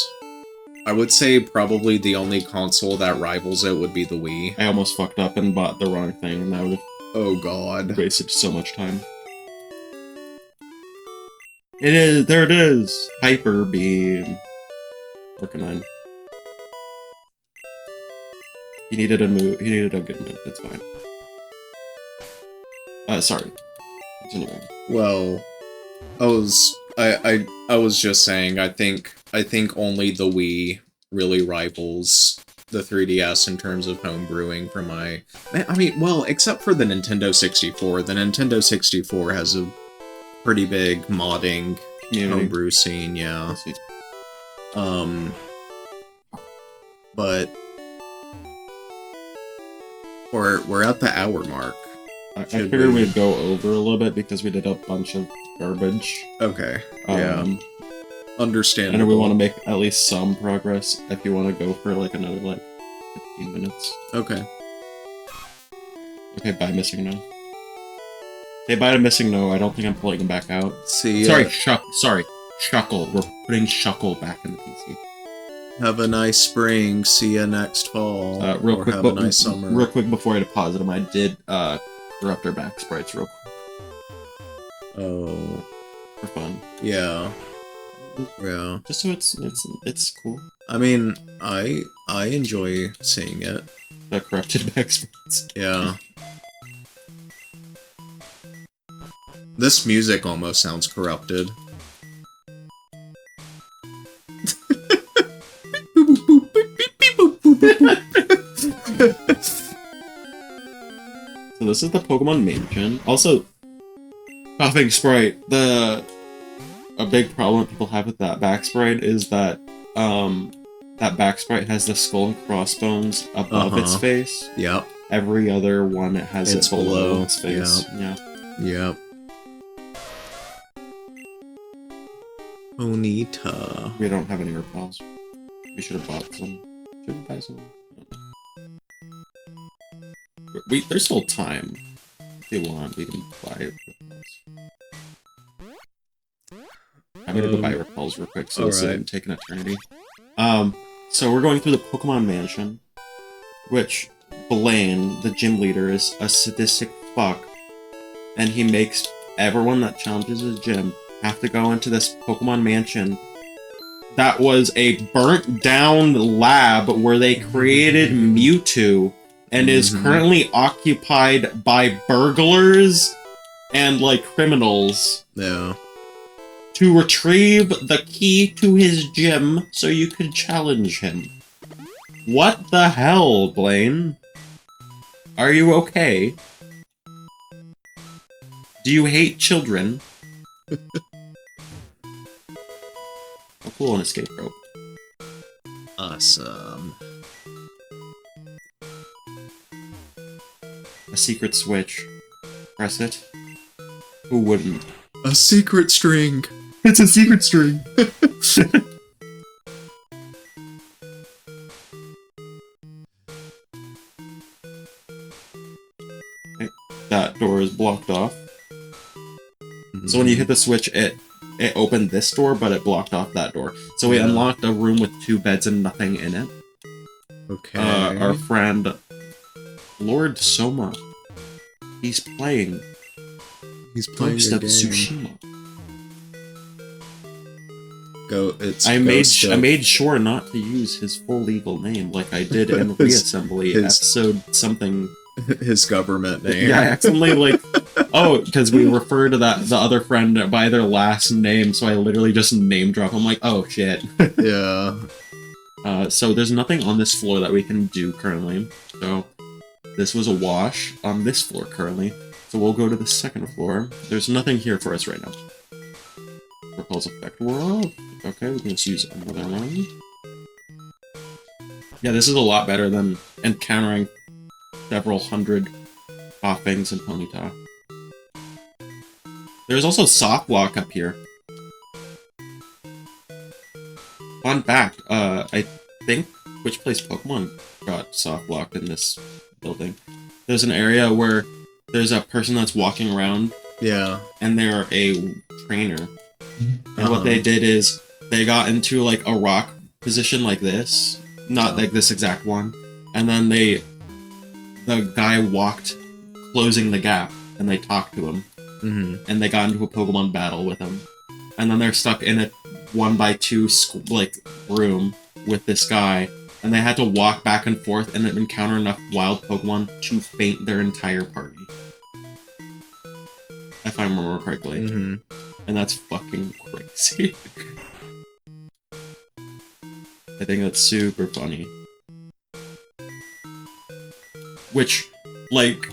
I would say probably the only console that rivals it would be the Wii. I almost fucked up and bought the wrong thing, and that would have Oh god. wasted so much time. There it is! Hyper Beam. Working on. He needed a good move, it's fine. Sorry. Continuing. Well, I was just saying, I think only the Wii really rivals the 3DS in terms of homebrewing for my... I mean, well, except for the Nintendo 64. The Nintendo 64 has a pretty big modding homebrew scene, yeah. But... We're at the hour mark. I figured we'd go over a little bit because we did a bunch of garbage. Okay, yeah. Understandable. And we want to make at least some progress if you want to go for like another like 15 minutes. Okay. Okay, bye, Missing No. Say bye to Missing No. I don't think I'm pulling him back out. See Sorry, Shuckle. We're putting Shuckle back in the PC. Have a nice spring. See ya next fall. Real quick, have a nice summer. Real quick before I deposit him, I did corrupt our back sprites real quick. Oh. For fun. Yeah. Yeah. Just so it's cool. I mean, I enjoy seeing it. The corrupted back sprites. Yeah. This music almost sounds corrupted. So this is the Pokemon Mansion. Also, coughing sprite. A big problem people have with that back sprite is that that back sprite has the skull and crossbones above its face. Yep. Every other one it has it below its face. Yep. Yeah. Yep. Onita. We don't have any repels. We should have bought some. Should we buy some? There's still time. If you want, we can buy repels. I'm gonna go buy repels real quick, so this doesn't take an eternity. So we're going through the Pokemon Mansion, which Blaine, the gym leader, is a sadistic fuck, and he makes everyone that challenges his gym have to go into this Pokemon Mansion that was a burnt down lab where they created Mewtwo and is currently occupied by burglars and like criminals. Yeah. To retrieve the key to his gym so you could challenge him. What the hell, Blaine? Are you okay? Do you hate children? Oh, cool, an escape rope. Awesome. A secret switch. Press it. Who wouldn't? A secret string. It's a secret string. Okay, that door is blocked off. So when you hit the switch, it it opened this door, but it blocked off that door. So we unlocked a room with 2 beds and nothing in it. Okay. Our friend, Lord Soma, he's playing Ghost a of game. Tsushima. I Ghost of- made sure not to use his full legal name like I did in Reassembly episode something. His government name. Yeah, I accidentally because we refer to the other friend by their last name, so I literally just name drop. I'm like, oh shit. Yeah. So there's nothing on this floor that we can do currently. So this was a wash on this floor currently. So we'll go to the second floor. There's nothing here for us right now. Repulse effect wall. Okay, we can just use another one. Yeah, this is a lot better than encountering several hundred Hoppings and Ponyta. There's also soft lock up here. Fun fact, I think which place Pokemon got soft locked in this building. There's an area where there's a person that's walking around. Yeah. And they're a trainer. And what they did is they got into like a rock position like this, not like this exact one, and then the guy walked closing the gap, and they talked to him, and they got into a Pokemon battle with him, and then they're stuck in a 1x2 like room with this guy, and they had to walk back and forth and encounter enough wild Pokemon to faint their entire party. If I remember correctly. And that's fucking crazy. I think that's super funny. Which, like,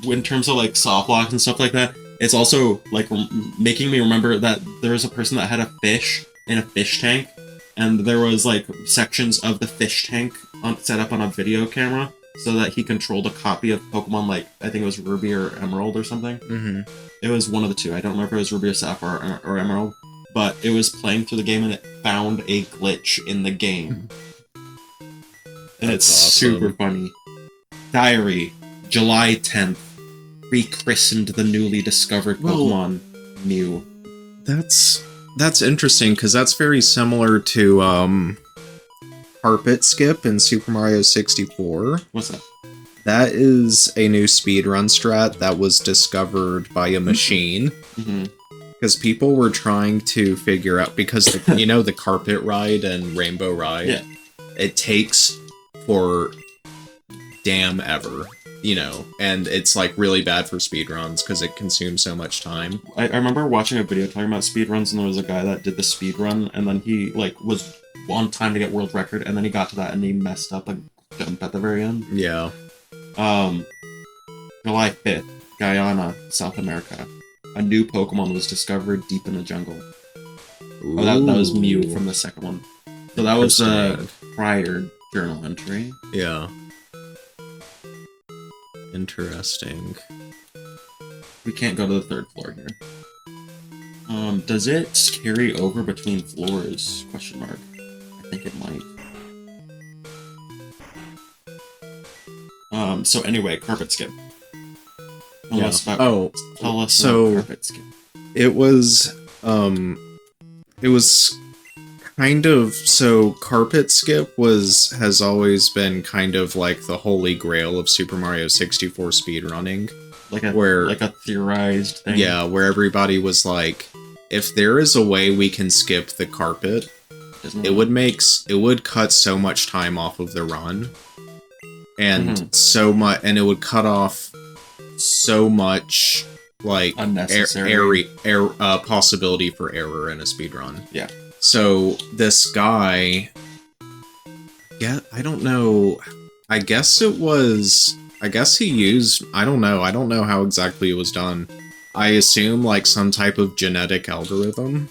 in terms of like soft locks and stuff like that, it's also like making me remember that there was a person that had a fish in a fish tank, and there was like sections of the fish tank set up on a video camera so that he controlled a copy of Pokemon, like I think it was Ruby or Emerald or something. It was one of the two. I don't remember if it was Ruby or Sapphire or Emerald, but it was playing through the game and it found a glitch in the game. And it's awesome. super funny. Diary, July 10th. Rechristened the newly discovered Pokemon Mew. That's interesting, because that's very similar to Carpet Skip in Super Mario 64. What's that? That is a new speedrun strat that was discovered by a machine. Because people were trying to figure out, because the carpet ride and rainbow ride, it takes for damn ever, and it's like really bad for speedruns because it consumes so much time. I remember watching a video talking about speedruns, and there was a guy that did the speedrun, and then he like was on time to get world record, and then he got to that and he messed up and jumped at the very end. Yeah. July 5th, Guyana, South America. A new Pokemon was discovered deep in the jungle. Ooh. Oh, that was Mew from the second one. So that was a prior journal entry. Yeah. Interesting. We can't go to the third floor here. Does it carry over between floors? Question mark. I think it might. So anyway, carpet skip. Tell us about carpet skip. It was kind of, so Carpet Skip has always been kind of like the holy grail of Super Mario 64 speedrunning. Like a theorized thing. Yeah, where everybody was like, if there is a way we can skip the carpet, it would cut so much time off of the run. And so much, and it would cut off so much like unnecessary possibility for error in a speedrun. Yeah. So this guy, I don't know. I guess he used, I don't know how exactly it was done. I assume like some type of genetic algorithm.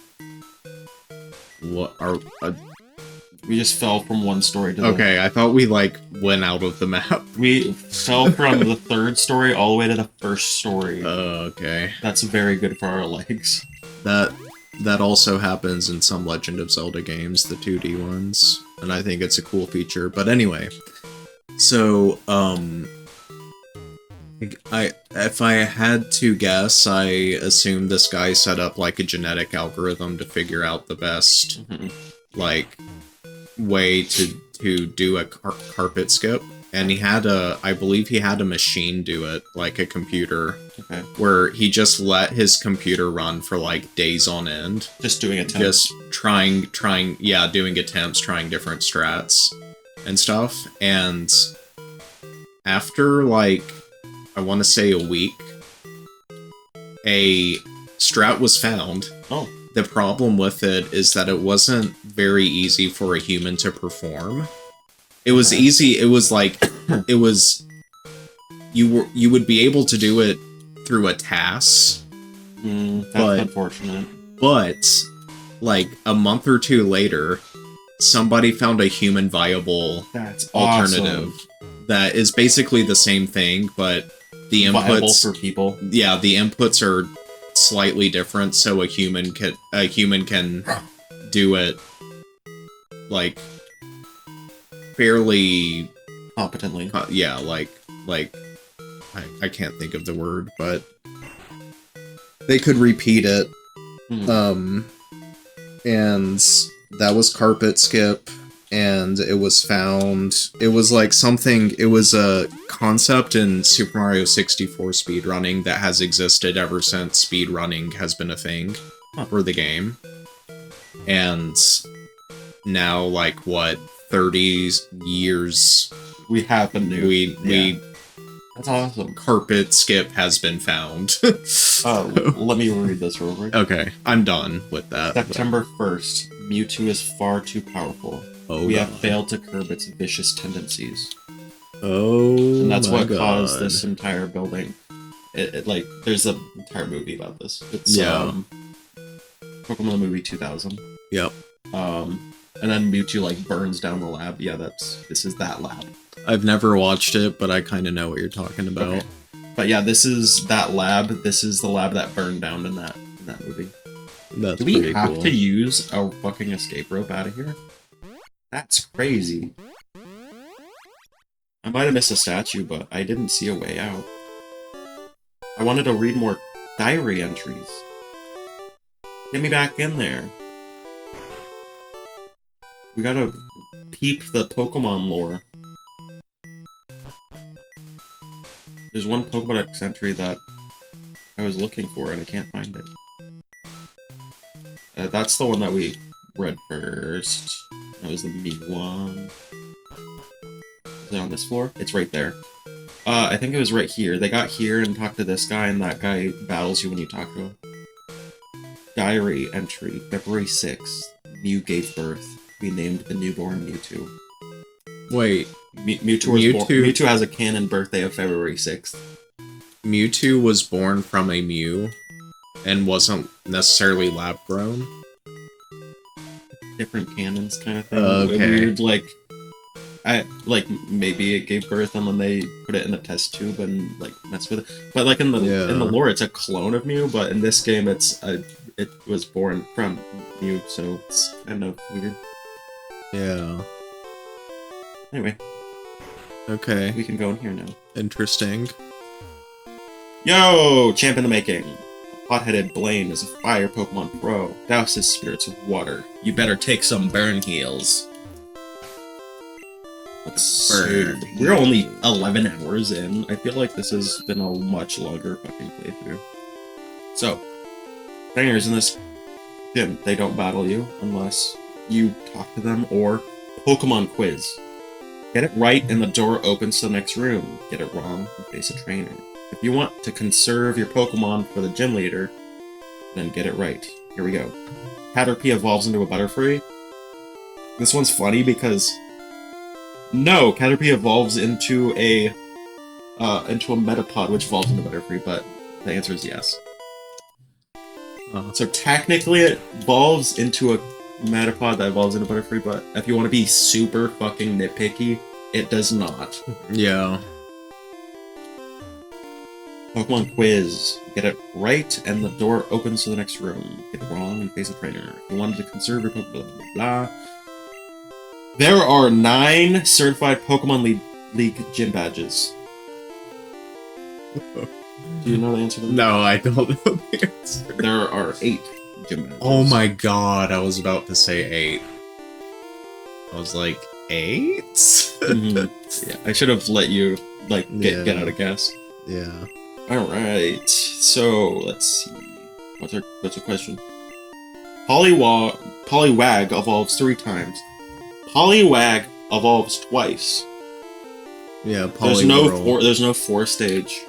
We just fell from one story to the... Okay, I thought we like went out of the map. We fell from the third story all the way to the first story. Okay. That's very good for our legs. That also happens in some Legend of Zelda games, the 2D ones, and I think it's a cool feature. But anyway, so If I had to guess, I assume this guy set up like a genetic algorithm to figure out the best like way to do a carpet skip, and I believe he had a machine do it, like a computer, where he just let his computer run for like days on end, just doing attempts, just doing attempts, trying different strats and stuff, and after like I want to say a week, a strat was found. Oh. The problem with it is that it wasn't very easy for a human to perform. It was easy. It was like you would be able to do it through a task. That's unfortunate. But like a month or two later, somebody found a human viable alternative that is basically the same thing, but the inputs viable for people. Yeah, the inputs are slightly different, so a human can do it like fairly competently. Yeah, like I can't think of the word, but they could repeat it. And that was Carpet Skip, and it was found. It was like something. It was a concept in Super Mario 64 speedrunning that has existed ever since speedrunning has been a thing for the game. And now, like, what, 30 years we have a new. That's awesome. Carpet Skip has been found. Let me read this real quick. Okay, I'm done with that. September 1st, Mewtwo is far too powerful. We have failed to curb its vicious tendencies. And that's what caused this entire building. It like, there's an entire movie about this. It's Pokemon movie 2000. Yep. And then Mewtwo like burns down the lab. Yeah, this is that lab. I've never watched it, but I kind of know what you're talking about. Okay. But yeah, this is that lab. This is the lab that burned down in that movie. That's Do we have to use a fucking escape rope out of here? That's crazy. I might have missed a statue, but I didn't see a way out. I wanted to read more diary entries. Get me back in there. We gotta peep the Pokemon lore. There's one Pokédex entry that I was looking for and I can't find it. That's the one that we read first. That was the Mew one. Is it on this floor? It's right there. I think it was right here. They got here and talked to this guy, and that guy battles you when you talk to him. Diary entry, February 6th. Mew gave birth. We named the newborn Mewtwo. Wait. Mewtwo has a canon birthday of February 6th. Mewtwo was born from a Mew and wasn't necessarily lab grown? Different canons kind of thing. Okay. Weird, maybe it gave birth and then they put it in a test tube and like messed with it. But like in the lore, it's a clone of Mew. But in this game, it was born from Mew, so it's kind of weird. Yeah. Anyway. Okay. We can go in here now. Interesting. Yo, champ in the making. Hot-headed Blaine is a fire Pokemon pro. Douse his spirits with water. You better take some burn heals. We're only 11 hours in. I feel like this has been a much longer fucking playthrough. So, trainers in this gym, they don't battle you unless you talk to them or Pokemon quiz. Get it right and the door opens to the next room. Get it wrong and face a trainer. If you want to conserve your Pokemon for the gym leader, then get it right. Here we go. Caterpie evolves into a Butterfree. This one's funny because no, Caterpie evolves into a Metapod, which evolves into Butterfree, but the answer is yes. So technically it evolves into a Metapod that evolves into Butterfree, but if you want to be super fucking nitpicky, it does not. Yeah. Pokemon quiz. Get it right, and the door opens to the next room. Get it wrong, and face a trainer. If you wanted to conserve your Pokemon, blah, blah, blah. There are 9 certified Pokemon League gym badges. Do you know the answer to that? No, I don't know the answer. There are 8 gym managers. Oh my god, I was about to say 8. I was like, 8? Yeah, I should have let you get out a guess. Yeah. All right. So let's see. What's our question? Poliwag evolves 3 times. Poliwag evolves twice. Yeah, There's no 4-stage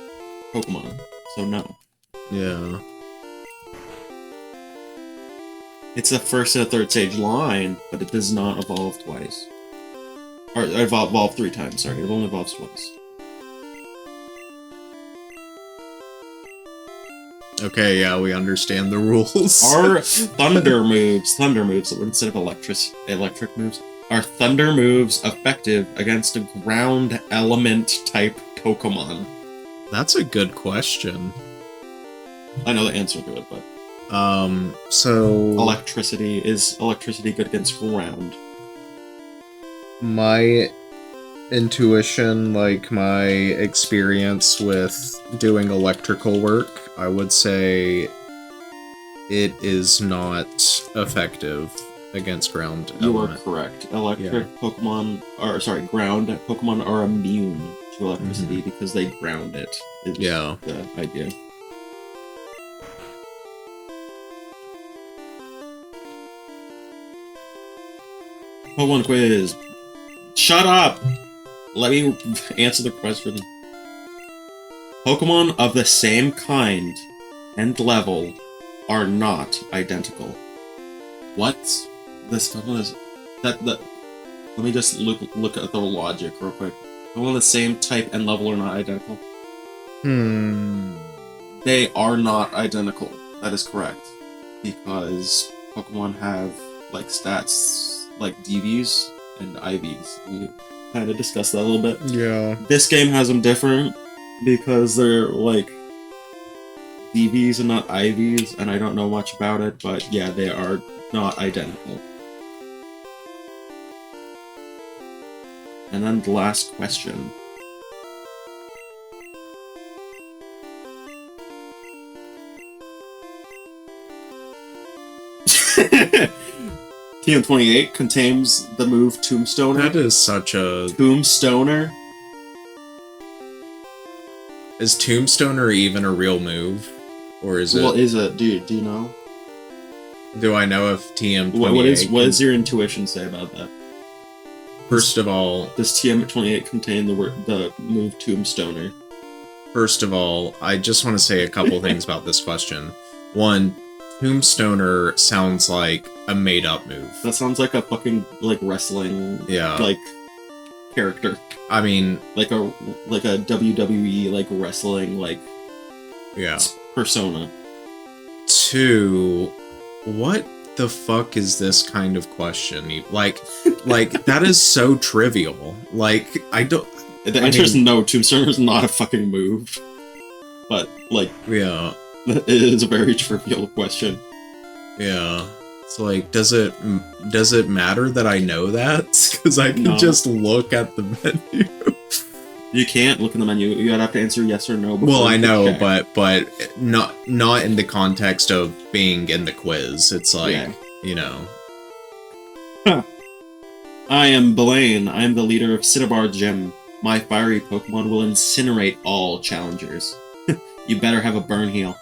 Pokemon, so no. Yeah. It's a 1st and a 3rd stage line, but it does not evolve twice. Or evolve 3 times, sorry. It only evolves twice. Okay, yeah, we understand the rules. Are thunder moves instead of electric moves, are thunder moves effective against a ground element type Pokemon? That's a good question. I know the answer to it, but so is electricity good against ground? My intuition, like my experience with doing electrical work, I would say it is not effective against ground You element. are correct. Ground Pokemon are immune to electricity because they ground it. Is Yeah. the idea. Pokemon quiz. Shut up! Let me answer the question. Pokemon of the same kind and level are not identical. What? This Pokemon is... Let me just look at the logic real quick. Pokemon of the same type and level are not identical. They are not identical. That is correct. Because Pokemon have, stats like DVs and IVs. We kind of discussed that a little bit. Yeah. This game has them different because they're, DVs and not IVs, and I don't know much about it, but yeah, they are not identical. And then the last question. TM28 contains the move Tombstoner. That is such a... Tombstoner? Is Tombstoner even a real move? Or is it... Well, is it? Do you know? Do I know if TM28... What does your intuition say about that? First of all... Does TM28 contain the move Tombstoner? First of all, I just want to say a couple things about this question. One, Tombstoner sounds like a made-up move. That sounds like a fucking, wrestling, character. I mean... Like a WWE, wrestling, yeah. persona. 2, what the fuck is this kind of question? That is so trivial. I don't... The answer is no, Tombstoner is not a fucking move. But, yeah. It is a very trivial question. Yeah. It's does it matter that I know that? Because I can just look at the menu. You can't look in the menu. You gotta have to answer yes or no. Well, I know, but not in the context of being in the quiz. It's you know. Huh. I am Blaine. I am the leader of Cinnabar Gym. My fiery Pokemon will incinerate all challengers. You better have a burn heal.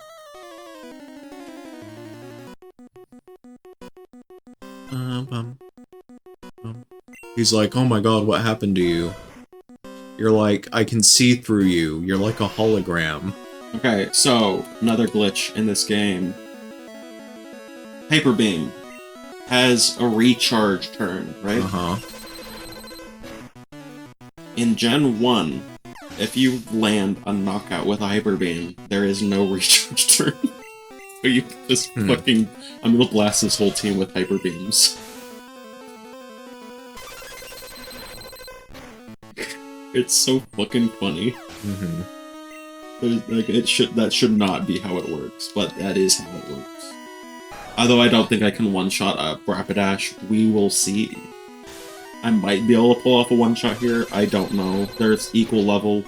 He's like, oh my god, what happened to you? You're like, I can see through you. You're like a hologram. Okay, so, another glitch in this game. Hyper Beam has a recharge turn, right? Uh-huh. In Gen 1, if you land a knockout with a Hyper Beam, there is no recharge turn. So you just fucking... I'm gonna blast this whole team with Hyper Beams. It's so fucking funny. That should not be how it works, but that is how it works. Although I don't think I can one-shot a Rapidash, we will see. I might be able to pull off a one-shot here, I don't know. There's equal level.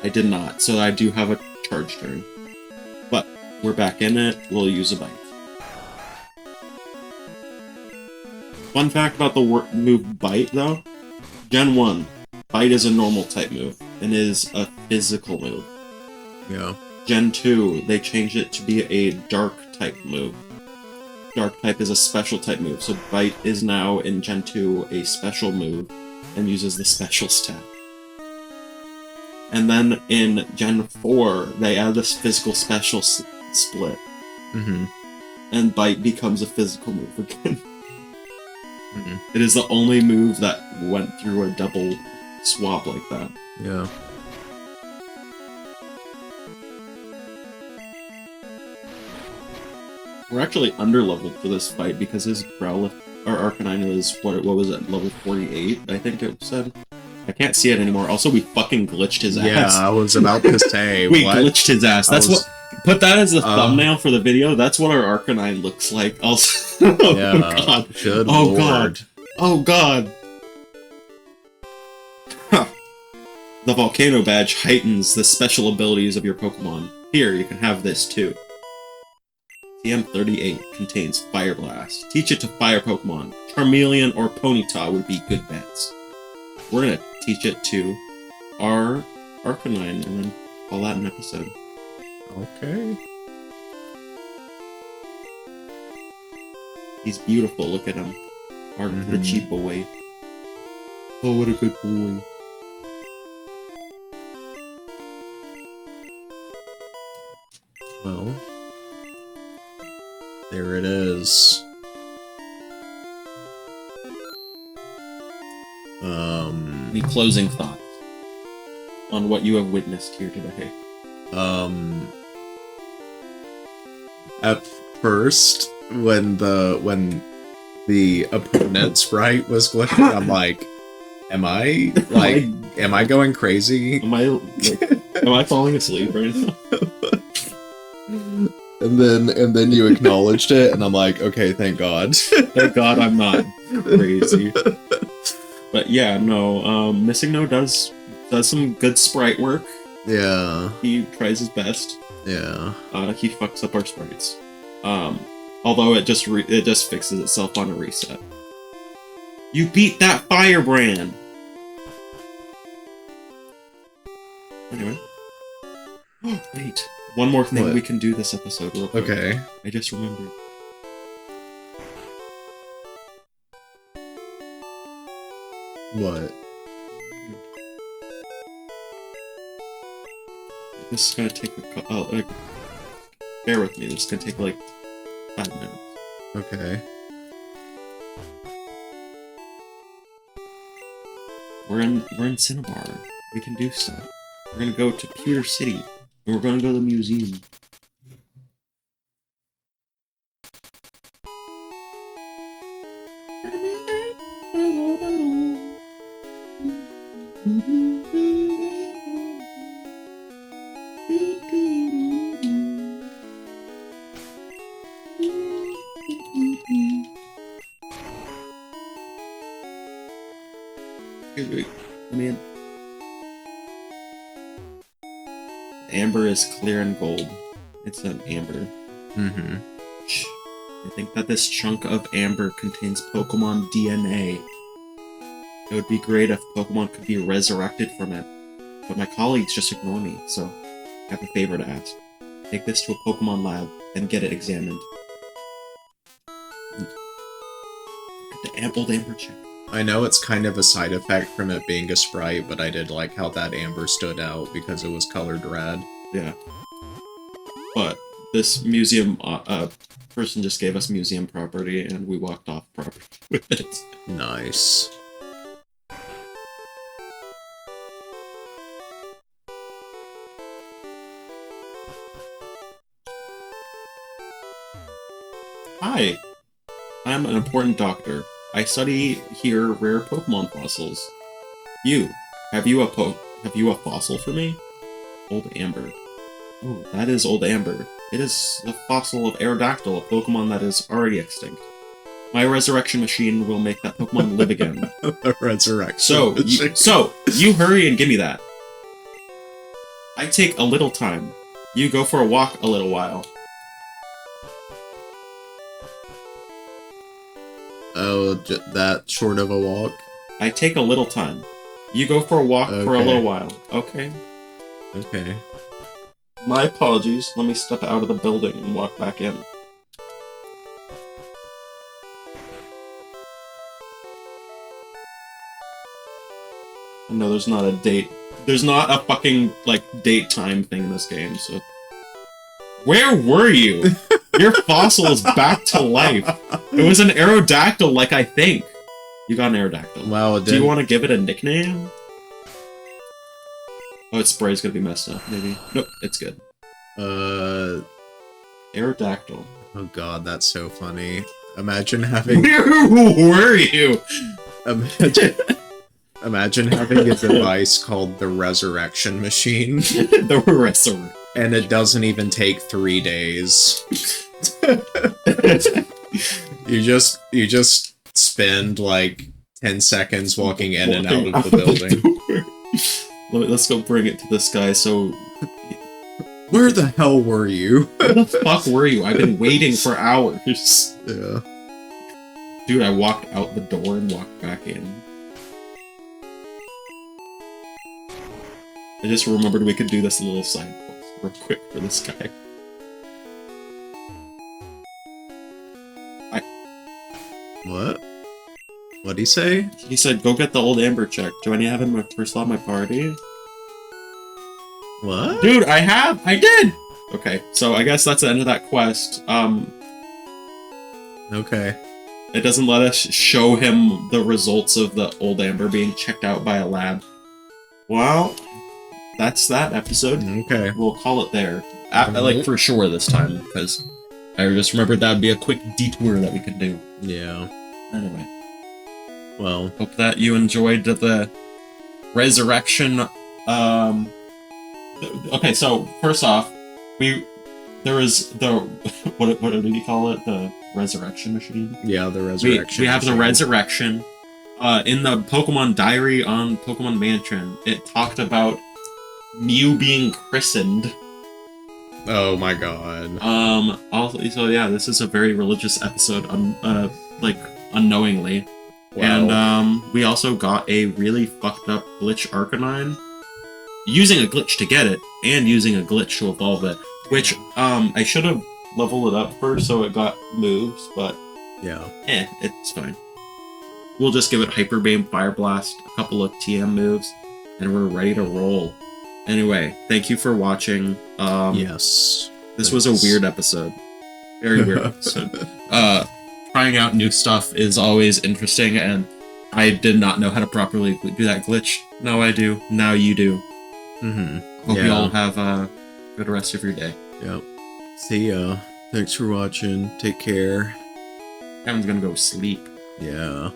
I did not, so I do have a charge turn. But we're back in it. We'll use a bite. Fun fact about the move Bite, though. Gen 1, Bite is a normal type move, and is a physical move. Yeah. Gen 2, they changed it to be a Dark type move. Dark type is a special type move, so Bite is now, in Gen 2, a special move, and uses the special stat. And then in Gen 4, they add this physical special split. Mm-hmm. And Bite becomes a physical move again. It is the only move that went through a double swap like that. Yeah. We're actually under-leveled for this fight because his Growlithe, or Arcanine is, what was it, level 48, I think it said? I can't see it anymore. Also, we fucking glitched his ass. Yeah, I was about to say, we glitched his ass. That's what... Put that as the thumbnail for the video. That's what our Arcanine looks like. Also, yeah, oh god. Good oh Lord. god. Oh god. Huh. The Volcano Badge heightens the special abilities of your Pokemon. Here, you can have this too. TM38 contains Fire Blast. Teach it to fire Pokemon. Charmeleon or Ponyta would be good bets. We're gonna teach it to our Arcanine and then call that an episode. Okay. He's beautiful, look at him. Our glitchy boy. Oh, what a good boy. Well, there it is. Any closing thoughts on what you have witnessed here today? At first, when the opponent sprite was glitching, I'm like, am I going crazy? Am I falling asleep right now? And then you acknowledged it, and I'm like, okay, thank God. Thank God I'm not crazy. But yeah, no, Missing No does some good sprite work. Yeah. He tries his best. Yeah. He fucks up our sprites. Although it just fixes itself on a reset. You beat that Firebrand! Anyway. Oh, wait. One more thing we can do this episode real quick. Okay. I just remembered. What? This is gonna take bear with me, this is gonna take like 5 minutes. Okay. We're in Cinnabar. We can do stuff. We're gonna go to Pewter City, and we're gonna go to the museum. Amber is clear and gold. It's an amber. Mm-hmm. I think that this chunk of amber contains Pokemon DNA. It would be great if Pokemon could be resurrected from it. But my colleagues just ignore me, so I have a favor to ask. Take this to a Pokemon lab and get it examined. Get the old amber chip. I know it's kind of a side effect from it being a sprite, but I did like how that amber stood out because it was colored red. Yeah. But this museum person just gave us museum property, and we walked off property with it. Nice. Hi, I'm an important doctor. I study here rare Pokemon fossils. Have you a fossil for me? Old Amber. Oh, that is Old Amber. It is the fossil of Aerodactyl, a Pokemon that is already extinct. My resurrection machine will make that Pokemon live again. The resurrection. So you hurry and give me that. I take a little time. You go for a walk a little while. Oh, that short of a walk? I take a little time. You go for a walk for a Okay. little while. Okay. Okay. My apologies. Let me step out of the building and walk back in. No, there's not a date. There's not a fucking, like, date time thing in this game, so... Where were you? Your fossil is back to life. It was an Aerodactyl, like I think. You got an Aerodactyl. Wow, it Do you didn't... want to give it a nickname? Oh, its spray's gonna be messed up, maybe. Nope, it's good. Aerodactyl. Oh god, that's so funny. Imagine having... Where were you? Imagine having a device called the Resurrection Machine, The Resurrection. and it doesn't even take 3 days. You just spend like 10 seconds walking in and out of the building. Let's go bring it to this guy. So, Where the hell were you? where the fuck were you? I've been waiting for hours. Yeah. Dude, I walked out the door and walked back in. I just remembered we could do this little side quest real quick for this guy. What? What'd he say? He said, go get the old Amber check. Do I need to have him first on my party? What? Dude, I did! Okay, so I guess that's the end of that quest. Okay. It doesn't let us show him the results of the old Amber being checked out by a lab. Well, that's that episode. Okay. We'll call it there. Like, for sure this time, because I just remembered that would be a quick detour that we could do. Yeah. Anyway, Well, hope that you enjoyed the resurrection. Okay, so first off, there was the what did you call it? The resurrection machine. yeah, the Resurrection We have the Machine. resurrection. In the Pokemon Diary on Pokemon Mansion, it talked about Mew being christened. Oh my god. Also, so yeah, this is a very religious episode, like unknowingly. Wow. And we also got a really fucked up glitch Arcanine. Using a glitch to get it, and using a glitch to evolve it. Which, I should have leveled it up first so it got moves, but Yeah. it's fine. We'll just give it Hyper Beam, Fire Blast, a couple of TM moves, and we're ready to roll. Anyway, thank you for watching. Yes. This was a weird episode. Very weird episode. Trying out new stuff is always interesting, and I did not know how to properly do that glitch. Now I do. Now you do. Mm-hmm. Hope Yeah. you all have a good rest of your day. Yep. See ya. Thanks for watching. Take care. Kevin's gonna go sleep. Yeah.